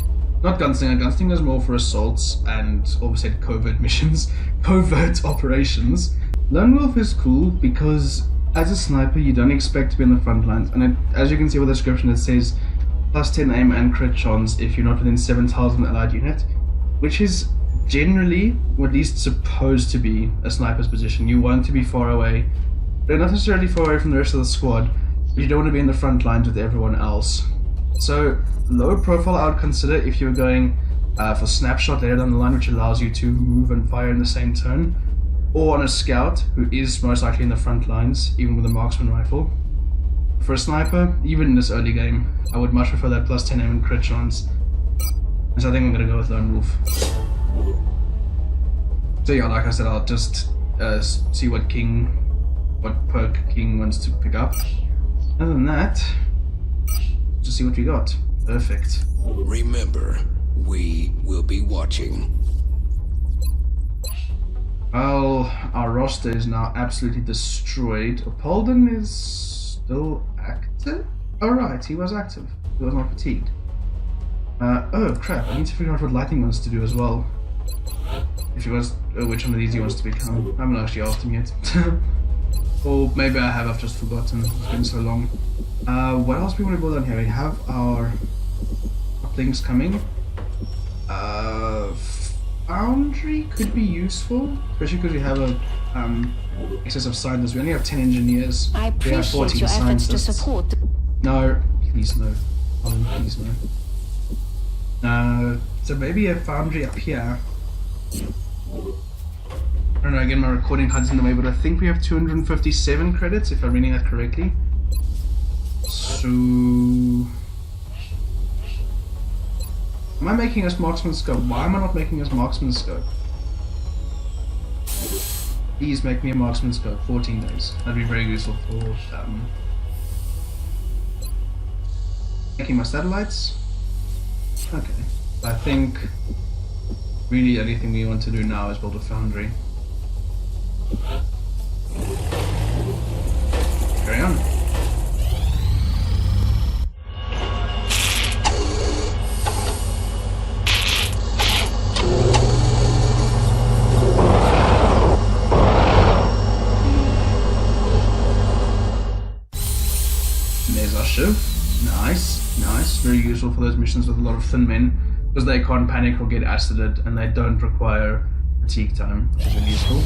Not Gunslinger. Gunslinger is more for assaults and obviously covert missions, covert operations. Lone Wolf is cool because as a sniper you don't expect to be in the front lines, and as you can see with the description it says plus 10 aim and crit chance if you're not within 7 tiles of an allied unit, which is generally, or at least supposed to be, a sniper's position. You want to be far away, but not necessarily far away from the rest of the squad, but you don't want to be in the front lines with everyone else. So low profile I would consider if you're going for snapshot later down the line, which allows you to move and fire in the same turn, or on a scout who is most likely in the front lines even with a marksman rifle. For a sniper, even in this early game, I would much prefer that plus 10 aim and crit chance, so I think I'm going to go with Lone Wolf. So yeah, like I said, I'll just see what perk King wants to pick up. Other than that, just see what we got. Perfect. Remember, we will be watching. Well, our roster is now absolutely destroyed. Paladin is still active? Oh right, he was active. He was not fatigued. Oh crap, I need to figure out what Lightning wants to do as well. If he wants, which one of these he wants to become. I haven't actually asked him yet. Or maybe I have, I've just forgotten. It's been so long. What else do we want to build on here? We have our things coming. Foundry could be useful, especially because we have a excess of scientists. We only have 10 engineers. I We have appreciate 14 your efforts to scientists. support. No, please no. Please no. So maybe a foundry up here. I don't know, again my recording HUD's in the way, but I think we have 257 credits if I'm reading that correctly. So... Am I making us marksman scope? Why am I not making us marksman scope? Please make me a marksman scope. 14 days. That'd be very useful for making my satellites. Okay. I think really the only thing we want to do now is build a foundry. Carry on. There's our ship. Nice, nice. Very useful for those missions with a lot of thin men, because they can't panic or get acided, and they don't require fatigue time, which is really useful.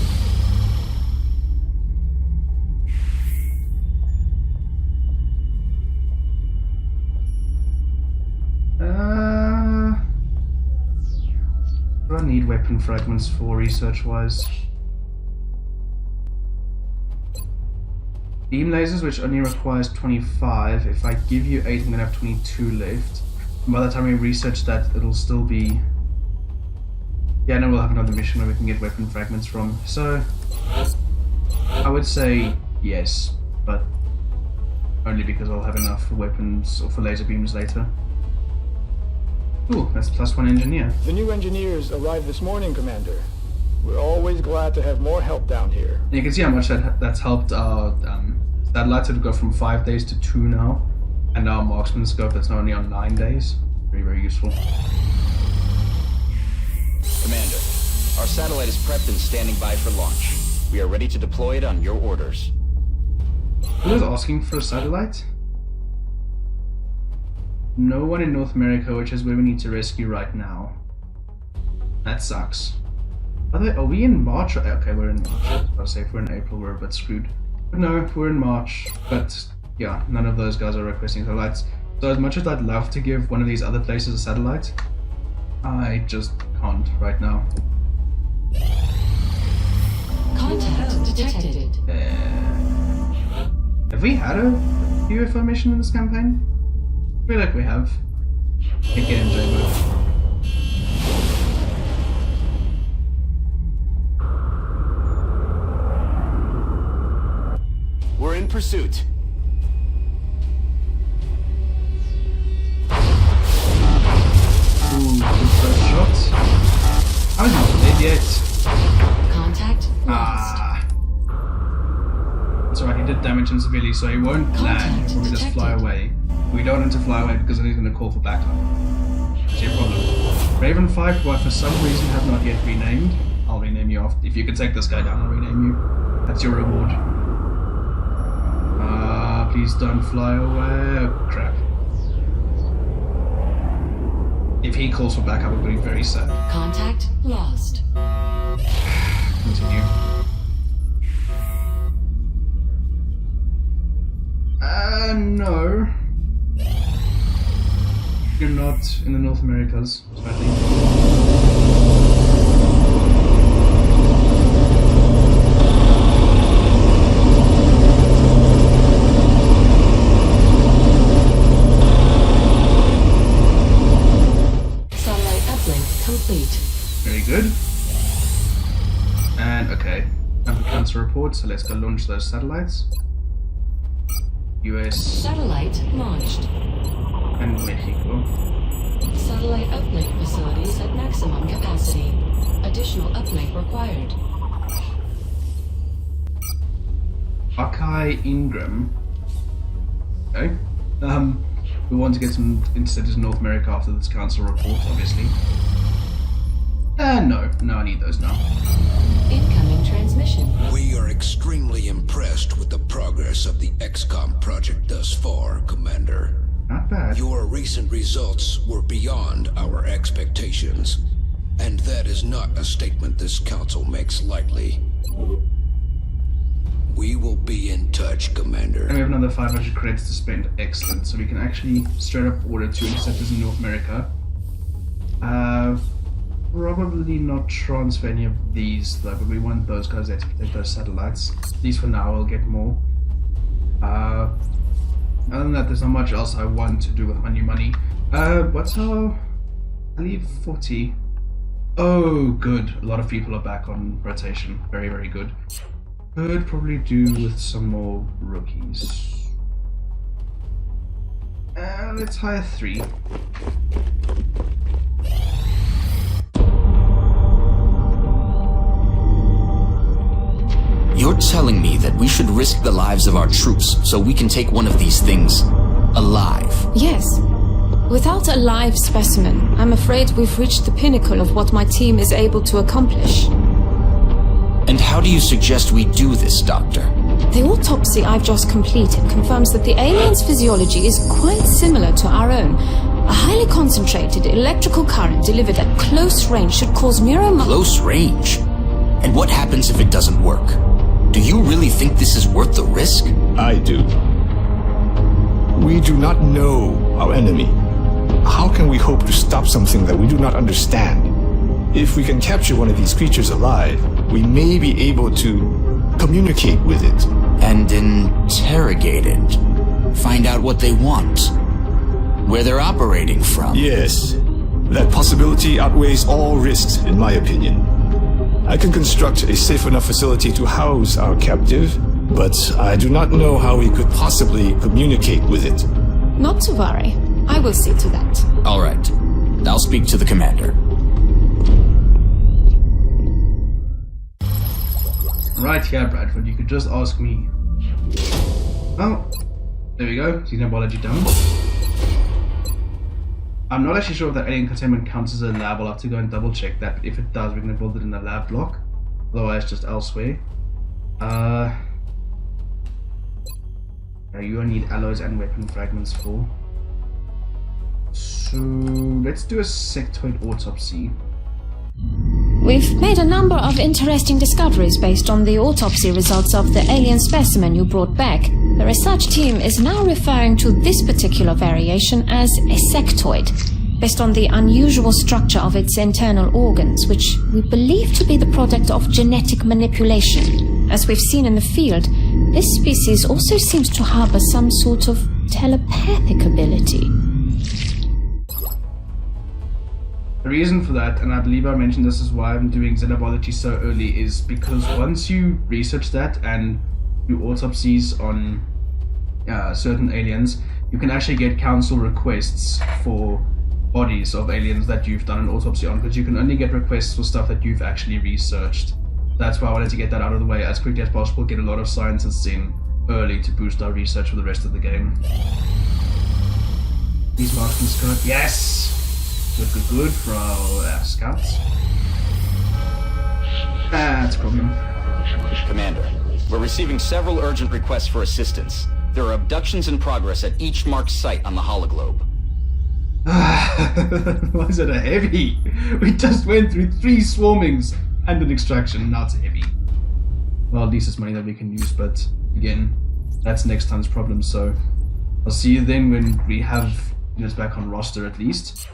What do I need weapon fragments for research-wise? Beam lasers, which only requires 25. If I give you 8, I'm gonna have 22 left. And by the time we research that, it'll still be... Yeah, no, we'll have another mission where we can get weapon fragments from. So, I would say yes, but only because I'll have enough for weapons or for laser beams later. Ooh, that's +1 engineer. The new engineers arrived this morning, Commander. We're always glad to have more help down here. And you can see how much that's helped our satellites to go from 5 days to 2 now. And our marksman scope that's now only on 9 days. Very, very useful. Commander, our satellite is prepped and standing by for launch. We are ready to deploy it on your orders. Who was asking for a satellite? No one in North America, which is where we need to rescue right now. That sucks. Are we in March? Okay, we're in March. I was about to say if we're in April, we're a bit screwed. But no, we're in March. But yeah, none of those guys are requesting satellites. So as much as I'd love to give one of these other places a satellite, I just can't right now. Contact detected. Have we had a UFO mission in this campaign? I feel like we have. Get in, J-Move. We're in pursuit. Ooh, good first shot. I was not dead yet. Contact lost. That's alright, he did damage him severely, so he won't land, he'll probably just fly away. We don't want him to fly away because then he's going to call for backup. That's your problem. Raven 5, who I for some reason have not yet renamed. I'll rename you off. If you could take this guy down, I'll rename you. That's your reward. Please don't fly away. Oh, crap. If he calls for backup, I'm going to be very sad. Contact lost. Continue. No. You're not in the North Americas, so I think. Very good. And okay, time for cancer report, so let's go launch those satellites. US Satellite launched. and Mexico. Satellite uplink facilities at maximum capacity. Additional uplink required. Akai Ingram. Okay. We want to get some interceptors in North America after this council report, obviously. No, I need those now. Incoming transmission. We are extremely impressed with the progress of the XCOM project thus far, Commander. Not bad. Your recent results were beyond our expectations, and that is not a statement this council makes lightly. We will be in touch, Commander. And we have another 500 credits to spend. Excellent. So we can actually straight up order 2 interceptors in North America. Probably not transfer any of these though, but we want those guys there to protect those satellites. At least for now, we'll get more. Other than that, there's not much else I want to do with my new money. What's our... I leave 40. Oh, good. A lot of people are back on rotation. Very, very good. Could probably do with some more rookies. Let's hire 3. You're telling me that we should risk the lives of our troops so we can take one of these things alive? Yes. Without a live specimen, I'm afraid we've reached the pinnacle of what my team is able to accomplish. And how do you suggest we do this, Doctor? The autopsy I've just completed confirms that the alien's physiology is quite similar to our own. A highly concentrated electrical current delivered at close range should cause Close range? And what happens if it doesn't work? Do you really think this is worth the risk? I do. We do not know our enemy. How can we hope to stop something that we do not understand? If we can capture one of these creatures alive, we may be able to communicate with it. And interrogate it. Find out what they want. Where they're operating from. Yes. That possibility outweighs all risks, in my opinion. I can construct a safe enough facility to house our captive, but I do not know how we could possibly communicate with it. Not to worry. I will see to that. All right. I'll speak to the commander. Right here, Bradford. You could just ask me. Oh, there we go. Xenobiology done. I'm not actually sure if that alien containment counts as a lab. I'll have to go and double check that. If it does, we're going to build it in the lab block. Otherwise, just elsewhere. You only need alloys and weapon fragments for. So let's do a sectoid autopsy. We've made a number of interesting discoveries based on the autopsy results of the alien specimen you brought back. The research team is now referring to this particular variation as a sectoid, based on the unusual structure of its internal organs, which we believe to be the product of genetic manipulation. As we've seen in the field, this species also seems to harbor some sort of telepathic ability. The reason for that, and I believe I mentioned this is why I'm doing xenobiology so early, is because once you research that and do autopsies on certain aliens, you can actually get council requests for bodies of aliens that you've done an autopsy on, because you can only get requests for stuff that you've actually researched. That's why I wanted to get that out of the way as quickly as possible, get a lot of scientists in early to boost our research for the rest of the game. These marksmen skirt, yes! Good for our scouts. That's a problem. Commander, we're receiving several urgent requests for assistance. There are abductions in progress at each marked site on the hologlobe. Why is it a heavy? We just went through 3 swarmings and an extraction, now it's a heavy. Well, at least it's money that we can use, but again, that's next time's problem, so I'll see you then when we have units back on roster at least.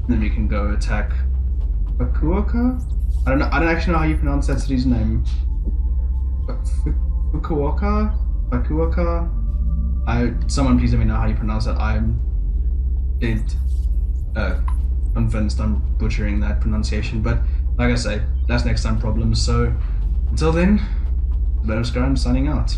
Then we can go attack Fukuoka? I don't actually know how you pronounce that city's name. Fukuoka? Someone please let me know how you pronounce that. I'm convinced I'm butchering that pronunciation, but like I say, that's next time problem. So until then, Better Scrum signing out.